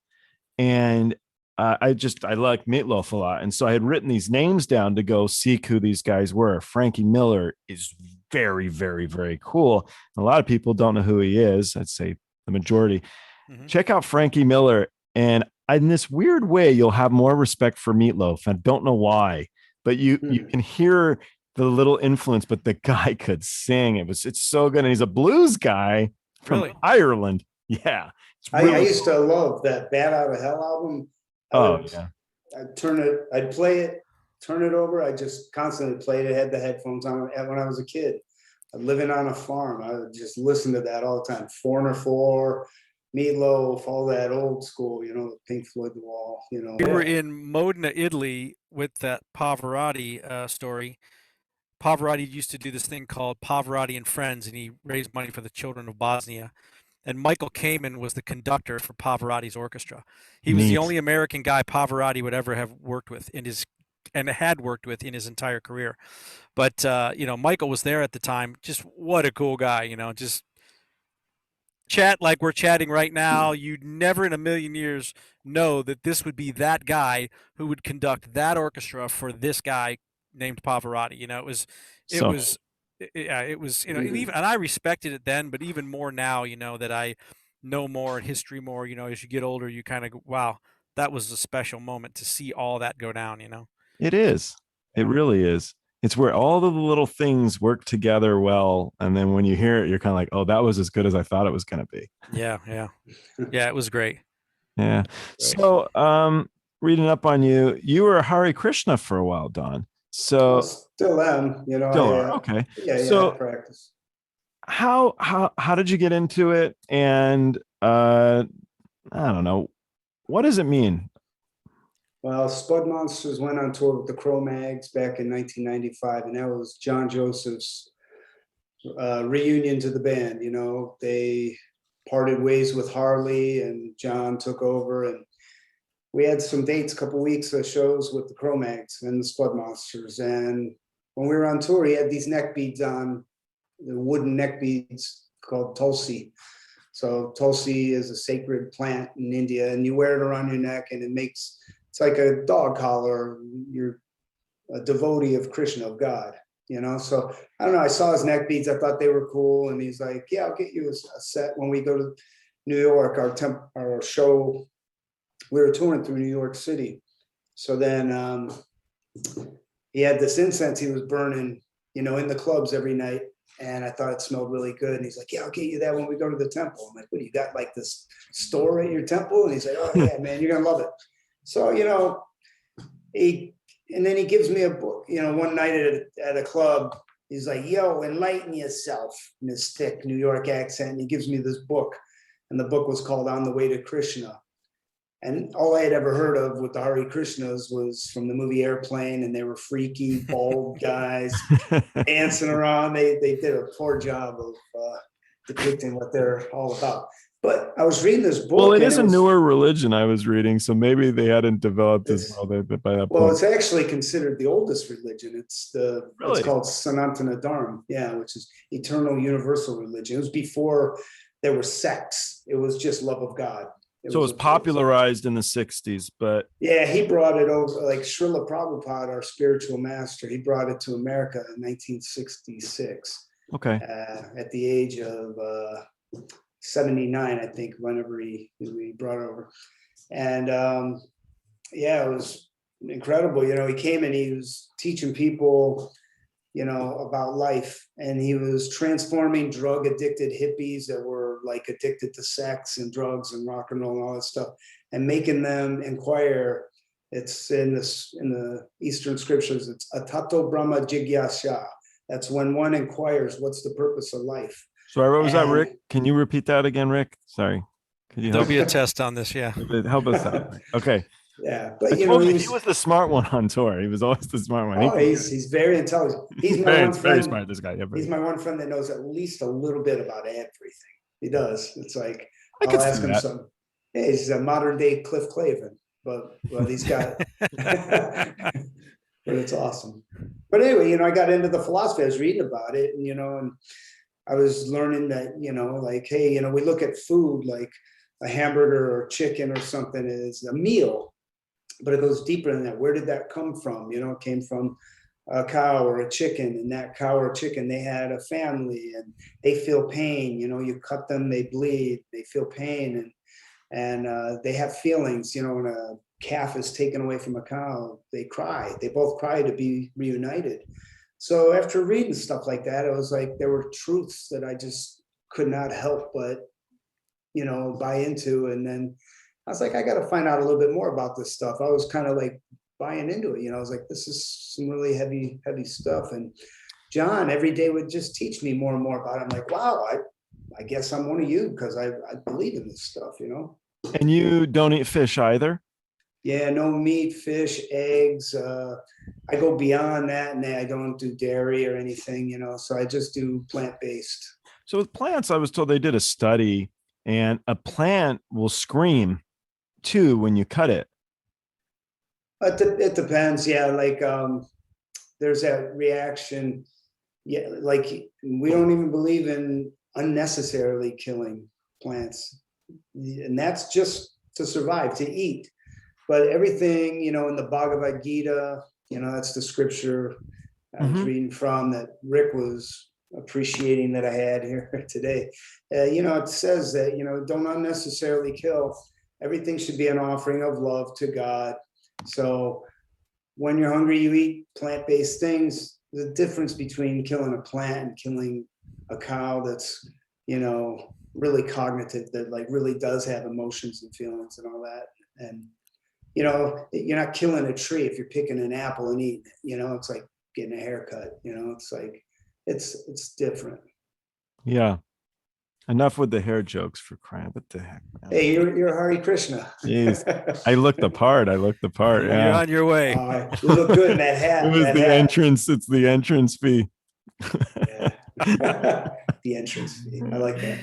And I like Meatloaf a lot. And so I had written these names down to go seek who these guys were. Frankie Miller is very, very, very cool. A lot of people don't know who he is. I'd say the majority. Mm-hmm. Check out Frankie Miller. And in this weird way, you'll have more respect for Meatloaf. I don't know why, but you can hear the little influence, but the guy could sing. It's so good. And he's a blues guy from Ireland. Yeah. I used to love that Bat Out of Hell album. Yeah. I'd turn it, I'd play it turn it over. I just constantly played it, had the headphones on when I was a kid. Living on a farm, I would just listen to that all the time. 404, Meatloaf, all that old school, you know, Pink Floyd, The Wall, you know. We were in Modena, Italy with that Pavarotti story. Pavarotti used to do this thing called Pavarotti and Friends, and he raised money for the children of Bosnia. And Michael Kamen was the conductor for Pavarotti's orchestra. He was the only American guy Pavarotti would ever have worked with had worked with in his entire career. But you know, Michael was there at the time. Just what a cool guy, you know, just chat like we're chatting right now. You'd never in a million years know that this would be that guy who would conduct that orchestra for this guy named Pavarotti. You know, it was, you know, and I respected it then, but even more now, you know, that I know more history more, you know, as you get older, you kind of go, wow, that was a special moment to see all that go down, you know? It is. It really is. It's where all of the little things work together well. And then when you hear it, you're kind of like, oh, that was as good as I thought it was going to be. Yeah. Yeah, it was great. Yeah. So reading up on you, you were a Hare Krishna for a while, Don. So still am, you know. Still are. Okay. Yeah, so I practice. How did you get into it? And I don't know, what does it mean? Well, Spudmonsters went on tour with the Cro-Mags back in 1995, and that was John Joseph's reunion to the band. You know, they parted ways with Harley, and John took over, and we had some dates, a couple weeks of shows with the Cro-Mags and the Spudmonsters. And when we were on tour, he had these neck beads on, the wooden neck beads called Tulsi. So Tulsi is a sacred plant in India, and you wear it around your neck, and it's like a dog collar. You're a devotee of Krishna, of God, you know? So I don't know, I saw his neck beads. I thought they were cool. And he's like, yeah, I'll get you a set when we go to New York, our show. We were touring through New York City. So then he had this incense he was burning, you know, in the clubs every night. And I thought it smelled really good. And he's like, yeah, I'll get you that when we go to the temple. I'm like, what, do you got like this store at your temple? And he's like, oh yeah, man, you're going to love it. So, you know, and then he gives me a book, you know, one night at a club, he's like, yo, enlighten yourself, in his thick New York accent. And he gives me this book, and the book was called On the Way to Krishna. And all I had ever heard of with the Hare Krishnas was from the movie Airplane, and they were freaky, bald guys dancing around. They did a poor job of depicting what they're all about. But I was reading this book. Well, it is a newer religion I was reading, so maybe they hadn't developed as well by that point. Well, it's actually considered the oldest religion. It's called Sanatana Dharma, yeah, which is eternal universal religion. It was before there were sects. It was just love of God. So it was popularized in the 60s, but yeah, he brought it over, like Srila Prabhupada, our spiritual master. He brought it to America in 1966. Okay. At the age of 79, I think, whenever he brought it over. And yeah, it was incredible. You know, he came and he was teaching people, you know, about life, and he was transforming drug addicted hippies that were like addicted to sex and drugs and rock and roll and all that stuff, and making them inquire. It's in the Eastern scriptures, it's atato brahma jigyasya. That's when one inquires, what's the purpose of life? Sorry, what was that, Rick? Can you repeat that again, Rick? Sorry. There'll be a test on this, yeah. Help us out. Okay. Yeah, but you know, he was the smart one on tour. He was always the smart one. Oh, he's very intelligent. He's my very, one friend. very smart. This guy. Yeah, he's my one friend that knows at least a little bit about everything. He does. It's like I'll ask him something. Yeah, he's a modern day Cliff Clavin, but he's got. But it's awesome. But anyway, you know, I got into the philosophy. I was reading about it, and you know, and I was learning that, you know, like, hey, you know, we look at food like a hamburger or chicken or something is a meal. But it goes deeper than that. Where did that come from? You know, it came from a cow or a chicken, and that cow or chicken, they had a family and they feel pain. You know, you cut them, they bleed, they feel pain, and they have feelings. You know, when a calf is taken away from a cow, they cry. They both cry to be reunited. So after reading stuff like that, it was like there were truths that I just could not help but, you know, buy into. And then I was like, I got to find out a little bit more about this stuff. I was kind of like buying into it. You know, I was like, this is some really heavy stuff. And John every day would just teach me more and more about it. I'm like, wow, I guess I'm one of you because I believe in this stuff, you know. And you don't eat fish either? Yeah, no meat, fish, eggs. I go beyond that, and I don't do dairy or anything, you know. So I just do plant-based. So with plants, I was told they did a study, and a plant will scream too when you cut it. It depends. Yeah, like there's that reaction. Yeah, like we don't even believe in unnecessarily killing plants, and that's just to survive, to eat. But everything, you know, in the Bhagavad Gita, you know, that's the scripture I was reading from that Rick was appreciating that I had here today. You know, it says that, you know, don't unnecessarily kill. Everything should be an offering of love to God. So when you're hungry, you eat plant-based things. The difference between killing a plant and killing a cow that's, you know, really cognitive, that like really does have emotions and feelings and all that. And you know, you're not killing a tree if you're picking an apple and eating it. You know, it's like getting a haircut. You know, it's like it's different. Yeah. Enough with the hair jokes, for crying. What the heck, man? Hey, you're Hare Krishna. Jeez. I looked the part. Yeah. You're on your way. You look good in that hat. It was that the hat. entrance. It's the entrance fee. Yeah. The entrance fee. I like that.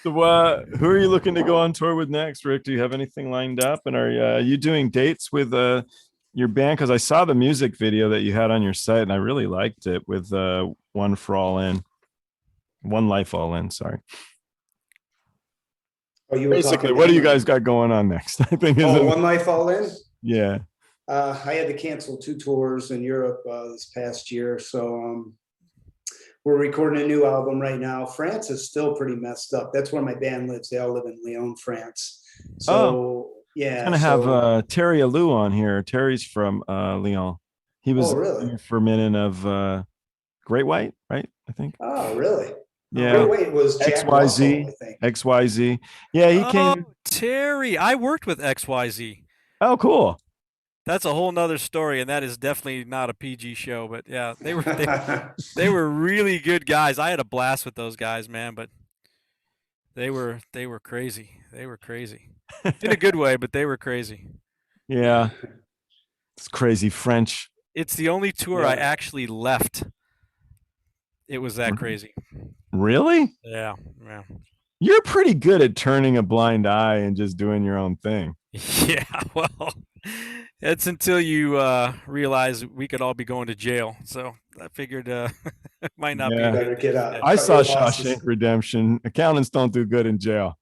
So, who are you looking to go on tour with next, Rick? Do you have anything lined up? And are you doing dates with your band? Because I saw the music video that you had on your site, and I really liked it with One Life All In. Sorry. Oh, you were basically, what do you guys got going on next? I think. One Life All In. Yeah. I had to cancel 2 tours in Europe this past year, so we're recording a new album right now. France is still pretty messed up. That's where my band lives. They all live in Lyon, France. So yeah, I'm gonna have Terry Alou on here. Terry's from Lyon. He was really? for a minute of Great White, right? I think. Oh, really? Yeah. Great White was Jack Russell, I think. XYZ. Yeah, he came. Terry, I worked with XYZ. Oh, cool. That's a whole nother story, and that is definitely not a PG show. But yeah, they were really good guys. I had a blast with those guys, man. But they were crazy. They were crazy in a good way, but they were crazy. Yeah, it's crazy French. It's the only tour I actually left. It was that crazy. Really? Yeah. You're pretty good at turning a blind eye and just doing your own thing. Yeah, well, it's until you realize we could all be going to jail. So I figured it might not be. Better get out. I saw Shawshank Redemption. Accountants don't do good in jail.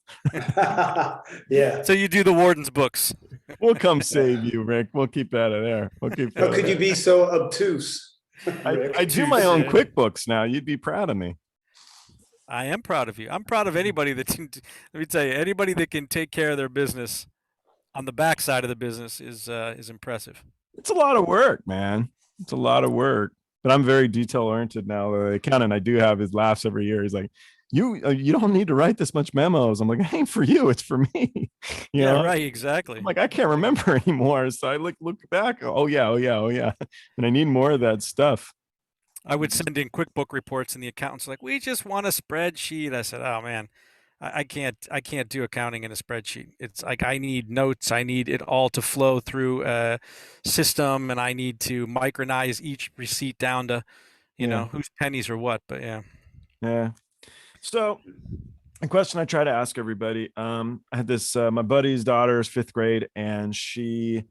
Yeah. So you do the warden's books. We'll come save you, Rick. We'll keep that out of there. How could you be so obtuse? I do my own QuickBooks now. You'd be proud of me. I am proud of you. I'm proud of anybody that can, let me tell you, anybody that can take care of their business on the backside of the business is impressive. It's a lot of work, man. It's a lot of work. But I'm very detail oriented now. The accountant I do have his laughs every year. He's like, you don't need to write this much memos. I'm like, it ain't for you. It's for me. You know? Right. Exactly. I'm like, I can't remember anymore. So I look back. Oh yeah. And I need more of that stuff. I would send in QuickBook reports, and the accountant's like, "We just want a spreadsheet." I said, "Oh man, I can't do accounting in a spreadsheet. It's like I need notes. I need it all to flow through a system, and I need to micronize each receipt down to, you know, whose pennies or what." But yeah. So, a question I try to ask everybody. I had this my buddy's daughter is 5th grade, and she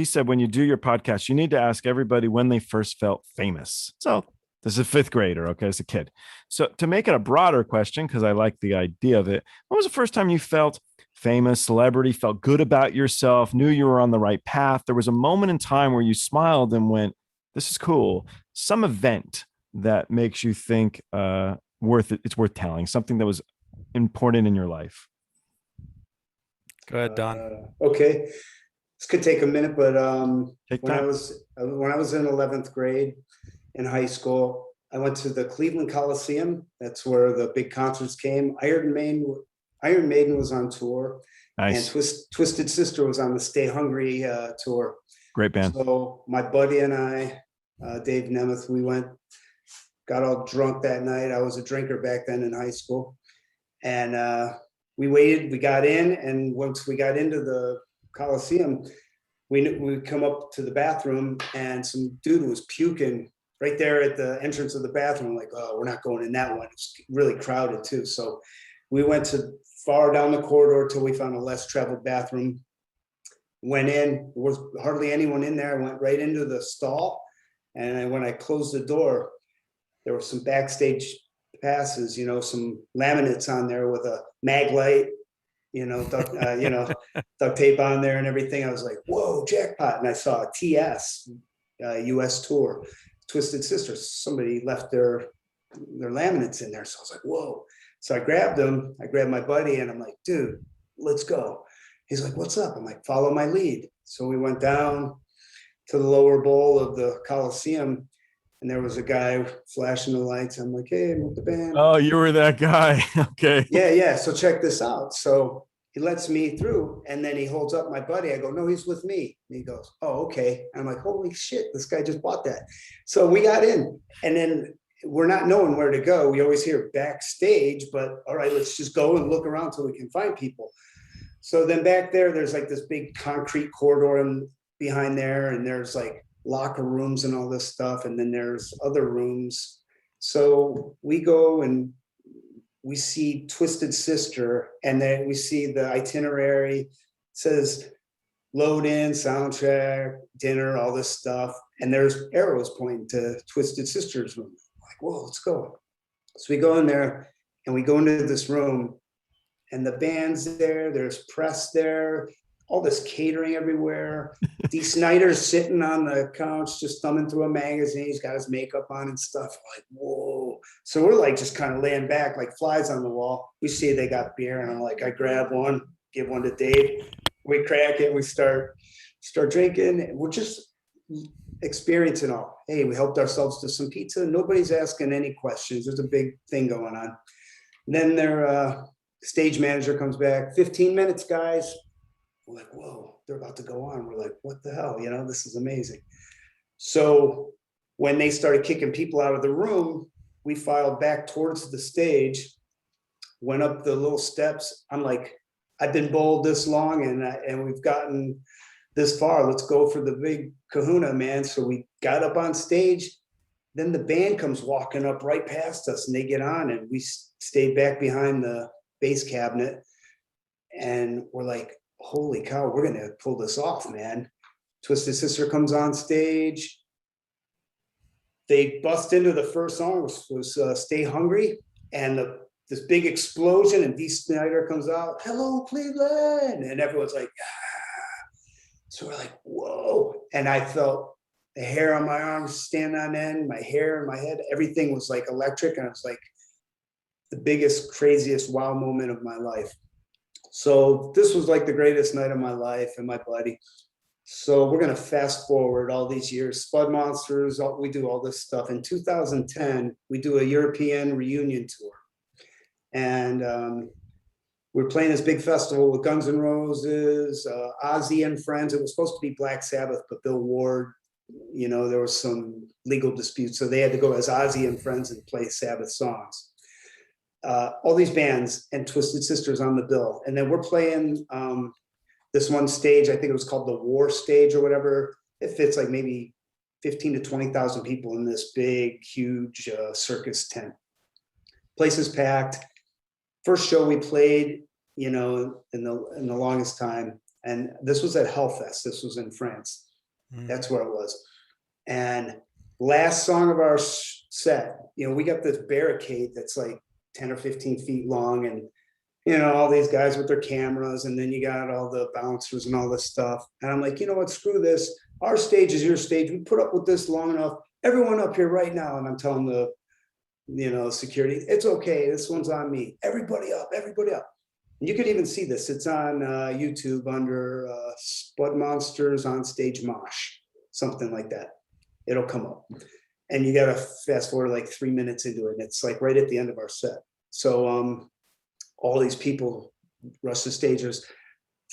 said, when you do your podcast, you need to ask everybody when they first felt famous. So this is a 5th grader. Okay. It's a kid. So to make it a broader question, because I like the idea of it, when was the first time you felt famous, celebrity, felt good about yourself, knew you were on the right path? There was a moment in time where you smiled and went, this is cool. Some event that makes you think it's worth telling, something that was important in your life. go ahead, Don. Okay. This could take a minute, but Take time. when I was in 11th grade in high school, I went to the Cleveland Coliseum. That's where the big concerts came. Iron Maiden was on tour, Nice. and Twisted Sister was on the Stay Hungry tour. Great band. So my buddy and I, Dave Nemeth, we got all drunk that night. I was a drinker back then in high school. And we waited, we got in, and once we got into the Coliseum, we come up to the bathroom, and some dude was puking right there at the entrance of the bathroom. Like, oh, we're not going in that one. It's really crowded too. So we went to far down the corridor till we found a less traveled bathroom. Went in, there was hardly anyone in there. I went right into the stall. And when I closed the door, there were some backstage passes, some laminates on there with a mag light, duct tape on there and everything. I was like, whoa, jackpot. And I saw a TS, US tour, Twisted Sisters. Somebody left their laminates in there. So I was like, whoa. So I grabbed them. I grabbed my buddy and I'm like, dude, let's go. He's like, what's up? I'm like, follow my lead. So we went down to the lower bowl of the Coliseum, and there was a guy flashing the lights. I'm like, hey, I'm with the band. Oh, you were that guy. Okay. Yeah. So check this out. So he lets me through, and then he holds up my buddy. I go, no, he's with me. And he goes, oh, okay. And I'm like, holy shit, this guy just bought that. So we got in, and then we're not knowing where to go. We always hear backstage, but all right, let's just go and look around till we can find people. So then back there's like this big concrete corridor behind there, and there's like locker rooms and all this stuff, and then there's other rooms. So we go and we see Twisted Sister, and then we see the itinerary. It says load in, soundtrack, dinner, all this stuff, and there's arrows pointing to Twisted Sister's room. I'm like, whoa, let's go. So we go in there, and we go into this room, and the band's there, there's press there, all this catering everywhere. Dee Snider's sitting on the couch, just thumbing through a magazine. He's got his makeup on and stuff. We're like, whoa. So we're like just kind of laying back like flies on the wall. We see they got beer, and I'm like, I grab one, give one to Dave. We crack it, we start drinking. We're just experiencing all. Hey, we helped ourselves to some pizza. Nobody's asking any questions. There's a big thing going on. And then their stage manager comes back, 15 minutes, guys. We're like, whoa, they're about to go on. We're like, what the hell? This is amazing. So when they started kicking people out of the room, we filed back towards the stage, went up the little steps. I'm like, I've been bowled this long, and we've gotten this far. Let's go for the big kahuna, man. So we got up on stage. Then the band comes walking up right past us, and they get on, and we stayed back behind the bass cabinet. And we're like, holy cow, we're going to pull this off, man. Twisted Sister comes on stage. They bust into the first song, was Stay Hungry. And this big explosion, and Dee Snider comes out, hello, Cleveland. And everyone's like, ah. So we're like, whoa. And I felt the hair on my arms stand on end, my hair in my head, everything was like electric. And I was like, the biggest, craziest wow moment of my life. So this was like the greatest night of my life and my buddy. So we're going to fast forward all these years. Spudmonsters, we do all this stuff. In 2010, we do a European reunion tour. And we're playing this big festival with Guns N' Roses, Ozzy and Friends. It was supposed to be Black Sabbath, but Bill Ward, there was some legal disputes. So they had to go as Ozzy and Friends and play Sabbath songs. All these bands and Twisted Sisters on the bill. And then we're playing this one stage, I think it was called the War Stage or whatever. It fits like maybe 15 to 20,000 people in this big, huge circus tent. Place is packed. First show we played, in the longest time. And this was at Hellfest. This was in France. That's where it was. And last song of our set, we got this barricade that's like 10 or 15 feet long, and all these guys with their cameras, and then you got all the bouncers and all this stuff. And I'm like, you know what, screw this. Our stage is your stage. We put up with this long enough. Everyone up here right now. And I'm telling the security, it's okay, this one's on me. Everybody up, everybody up. And you could even see this. It's on YouTube under Spudmonsters on stage mosh, something like that. It'll come up. And you got to fast forward like 3 minutes into it. And it's like right at the end of our set. So all these people rush the stage. There's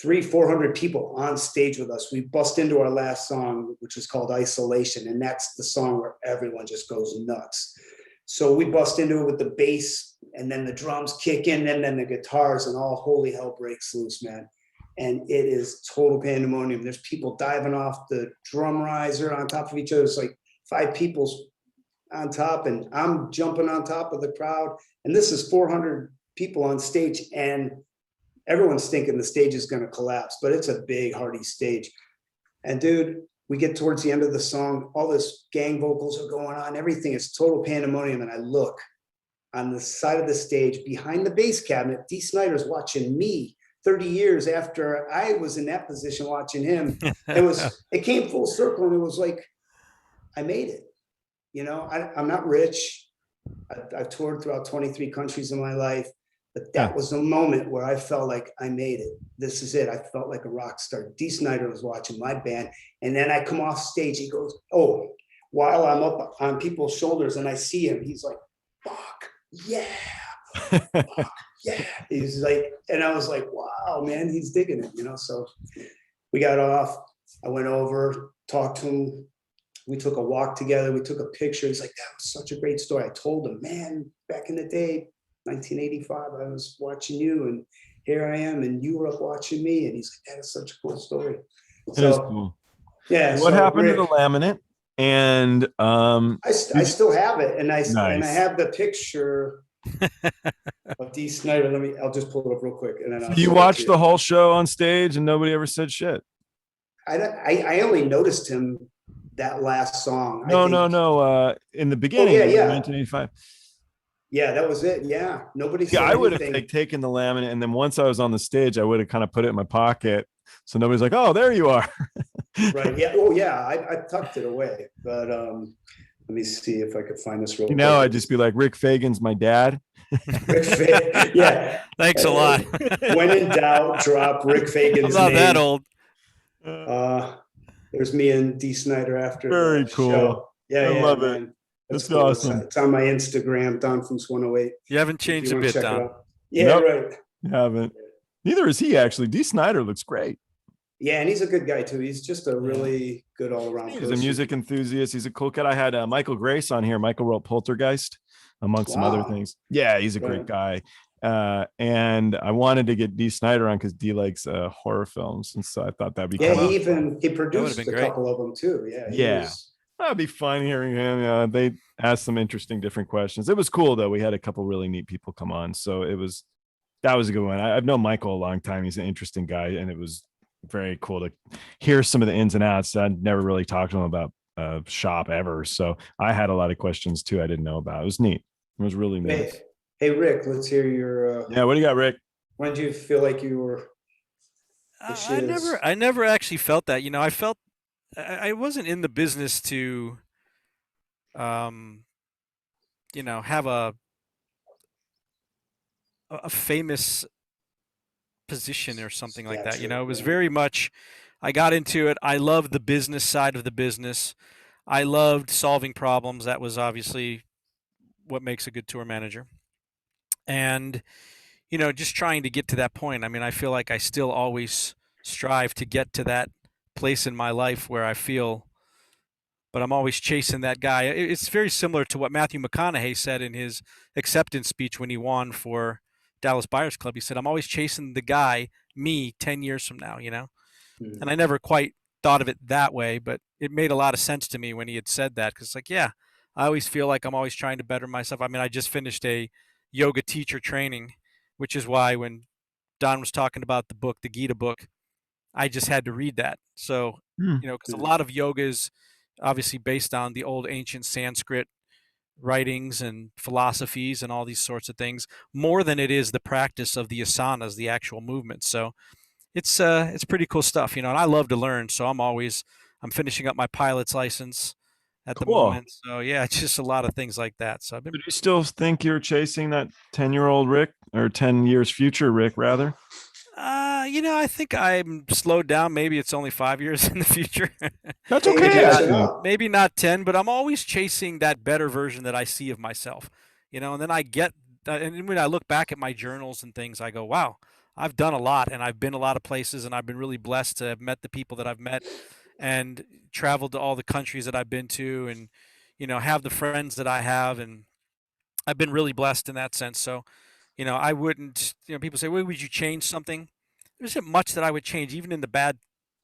400 people on stage with us. We bust into our last song, which is called Isolation. And that's the song where everyone just goes nuts. So we bust into it with the bass, and then the drums kick in, and then the guitars, and all holy hell breaks loose, man. And it is total pandemonium. There's people diving off the drum riser on top of each other. It's like 5 people on top, and I'm jumping on top of the crowd. And this is 400 people on stage, and everyone's thinking the stage is going to collapse, but it's a big, hearty stage. And dude, we get towards the end of the song, all this gang vocals are going on, everything is total pandemonium. And I look on the side of the stage behind the bass cabinet, Dee Snider's watching me 30 years after I was in that position watching him. It came full circle, and it was like, I made it. You know, I'm not rich. I've toured throughout 23 countries in my life, but that was the moment where I felt like I made it. This is it. I felt like a rock star. Dee Snider was watching my band. And then I come off stage, he goes, oh, while I'm up on people's shoulders and I see him, he's like, fuck, yeah. Fuck, yeah. He's like, and I was like, wow, man, he's digging it, you know? So we got off. I went over, talked to him. We took a walk together. We took a picture. He's like, that was such a great story. I told him, man, back in the day, 1985, I was watching you, and here I am, and you were up watching me. And he's like, that is such a cool story. That is cool. Yeah. What happened to the laminate? And I still have it, and Nice. and I have the picture of Dee Snider. I'll just pull it up real quick, and then you watched the whole show on stage, and nobody ever said shit. I only noticed him that last song. No. In the beginning, yeah. 1985. Yeah, that was it. Yeah, nobody. Yeah, I would have taken the laminate, and then once I was on the stage, I would have kind of put it in my pocket, so nobody's like, "Oh, there you are." Right. Yeah. Oh, yeah. I tucked it away, but let me see if I could find this real quick. Now I'd just be like, Rick Fagan's my dad. Rick Fagan. Yeah. Thanks a lot. When in doubt, drop Rick Fagan's I'm not name. that old. There's me and Dee Snider after. Very the cool. Show. Yeah, I love man. it. That's cool. Awesome. It's on my Instagram, Don Foose 108. You haven't changed a bit, Don. Yeah, Nope. right. You haven't. Neither is he, actually. Dee Snider looks great. Yeah, and he's a good guy too. He's just a really good all-around He's person. a music enthusiast. He's a cool kid. I had Michael Grace on here. Michael wrote Poltergeist, amongst some other things. Yeah, he's a great guy. And I wanted to get Dee Snider on because Dee likes horror films, and so I thought that'd be he produced a couple of them too. Yeah, that'd be fun hearing him. They asked some interesting, different questions. It was cool though. We had a couple really neat people come on, so that was a good one. I've known Michael a long time. He's an interesting guy, and it was very cool to hear some of the ins and outs. I'd never really talked to him about shop ever, so I had a lot of questions too I didn't know about. It was neat. It was really neat. Hey Rick, let's hear your what do you got, Rick? When did you feel like you were I never actually felt that. I felt I wasn't in the business to have a famous position or something like that. It was very much, I got into it. I loved the business side of the business. I loved solving problems. That was obviously what makes a good tour manager. And, just trying to get to that point. I mean, I feel like I still always strive to get to that place in my life where I feel, but I'm always chasing that guy. It's very similar to what Matthew McConaughey said in his acceptance speech when he won for Dallas Buyers Club. He said, I'm always chasing the guy, me, 10 years from now, And I never quite thought of it that way, but it made a lot of sense to me when he had said that, because I always feel like I'm always trying to better myself. I mean, I just finished a yoga teacher training, which is why when Don was talking about the book, the Gita book, I just had to read that. So, because a lot of yoga is obviously based on the old ancient Sanskrit writings and philosophies and all these sorts of things, more than it is the practice of the asanas, the actual movements. So it's pretty cool stuff, and I love to learn. So I'm finishing up my pilot's license at the moment. So it's just a lot of things like that. So Do you still think you're chasing that 10-year-old Rick, or 10 years future Rick rather? I think I'm slowed down. Maybe it's only 5 years in the future. That's okay. Maybe not 10, but I'm always chasing that better version that I see of myself, and then and when I look back at my journals and things, I go, wow, I've done a lot, and I've been a lot of places, and I've been really blessed to have met the people that I've met, and traveled to all the countries that I've been to, and have the friends that I have, and I've been really blessed in that sense. So, I wouldn't. People say, "Well, would you change something?" There isn't much that I would change, even in the bad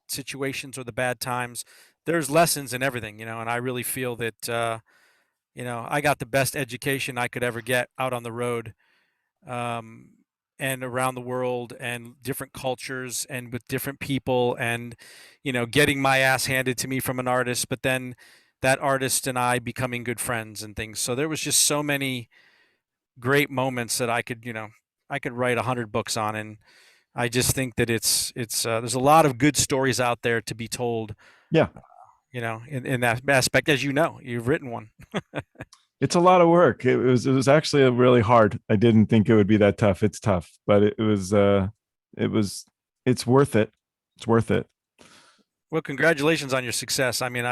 situations or the bad times. There's lessons in everything, and I really feel that I got the best education I could ever get out on the road, um, and around the world, and different cultures, and with different people, and getting my ass handed to me from an artist, but then that artist and I becoming good friends and things. So there was just so many great moments that I could write 100 books on, and I just think that it's there's a lot of good stories out there to be told. Yeah. In that aspect, as you've written one. It's a lot of work. It was actually a really hard. I didn't think it would be that tough. It's tough, but it's worth it. It's worth it. Well, congratulations on your success. I mean,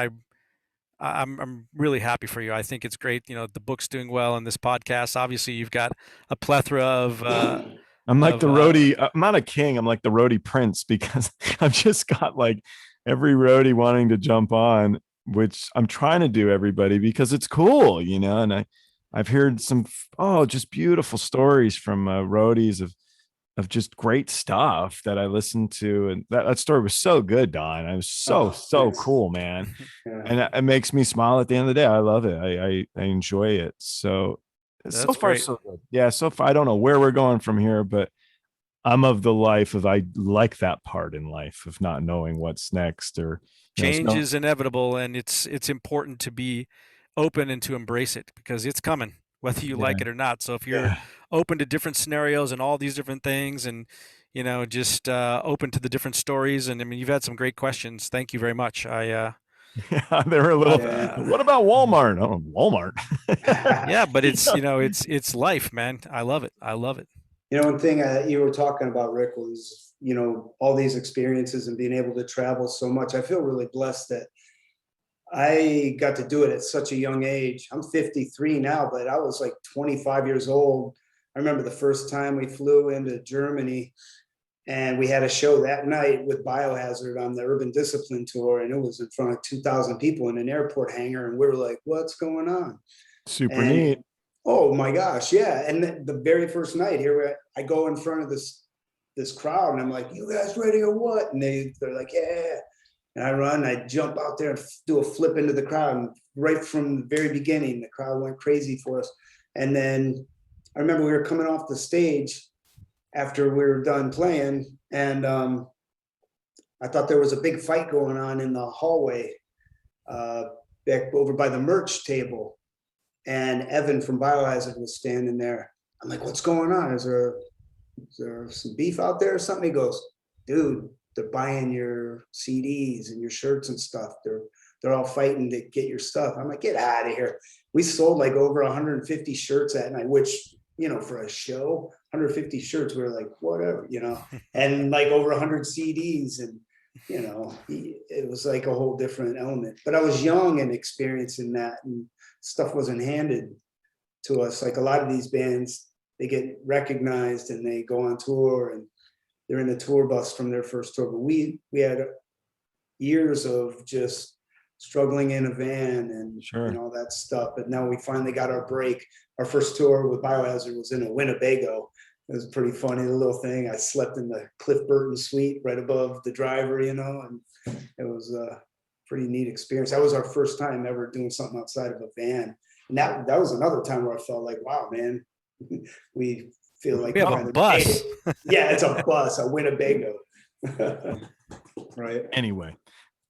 I'm really happy for you. I think it's great. The book's doing well, and this podcast. Obviously, you've got a plethora of. I'm like the roadie. I'm not a king. I'm like the roadie prince, because I've just got like every roadie wanting to jump on, which I'm trying to do, everybody, because it's cool, and I've heard some just beautiful stories from roadies of just great stuff that I listened to, and that story was so good, Don. I was so cool, man. Yeah. And it makes me smile at the end of the day. I love it. I enjoy it. So so far great. so good. Yeah, so far I don't know where we're going from here, but I'm of the life of, I like that part in life of not knowing what's next, or Change is inevitable, and it's important to be open and to embrace it, because it's coming, whether you like it or not. So if you're open to different scenarios and all these different things, and just open to the different stories, and I mean, you've had some great questions. Thank you very much. Yeah, they were a little. What about Walmart? Oh, Walmart. Yeah, but it's it's life, man. I love it. I love it. One thing you were talking about, Rick, was all these experiences and being able to travel so much. I feel really blessed that I got to do it at such a young age. I'm 53 now, but I was like 25 years old. I remember the first time we flew into Germany, and we had a show that night with Biohazard on the Urban Discipline Tour, and it was in front of 2,000 people in an airport hangar, and we were like, what's going on? Super neat. Oh my gosh, yeah. And the very first night here, I go in front of this crowd, and I'm like, you guys ready or what? And they're like, yeah. And I run, I jump out there and do a flip into the crowd. And right from the very beginning, the crowd went crazy for us. And then I remember we were coming off the stage after we were done playing, and I thought there was a big fight going on in the hallway back over by the merch table. And Evan from Biohazard was standing there. I'm like, what's going on? Is there some beef out there or something? He goes, dude, they're buying your CDs and your shirts and stuff. They're all fighting to get your stuff. I'm like, get out of here. We sold like over 150 shirts that night, which, for a show, 150 shirts, we were like, whatever, and like over 100 CDs. And, it was like a whole different element. But I was young and experiencing that, and stuff wasn't handed to us. Like a lot of these bands, they get recognized and they go on tour, and they're in the tour bus from their first tour. But we had years of just struggling in a van and all that stuff. But now we finally got our break. Our first tour with Biohazard was in a Winnebago. It was pretty funny, the little thing. I slept in the Cliff Burton suite right above the driver, and it was a pretty neat experience. That was our first time ever doing something outside of a van. And that was another time where I felt like, wow, man, we feel like we have a bus. Yeah, it's a bus, a Winnebago. Right. Anyway,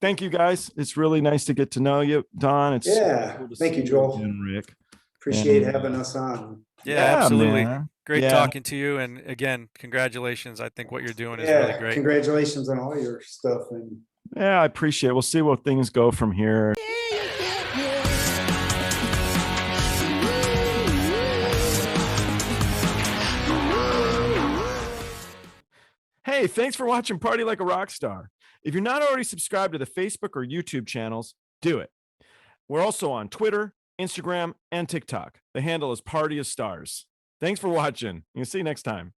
thank you guys. It's really nice to get to know you, Don. It's cool to thank you, Joel. And Rick. Appreciate having us on. Yeah, absolutely. Man. Great talking to you. And again, congratulations. I think what you're doing is really great. Congratulations on all your stuff. And I appreciate it. We'll see where things go from here. Hey, thanks for watching Party Like a Rockstar. If you're not already subscribed to the Facebook or YouTube channels, do it. We're also on Twitter, Instagram, and TikTok. The handle is Party of Stars. Thanks for watching. We'll see you next time.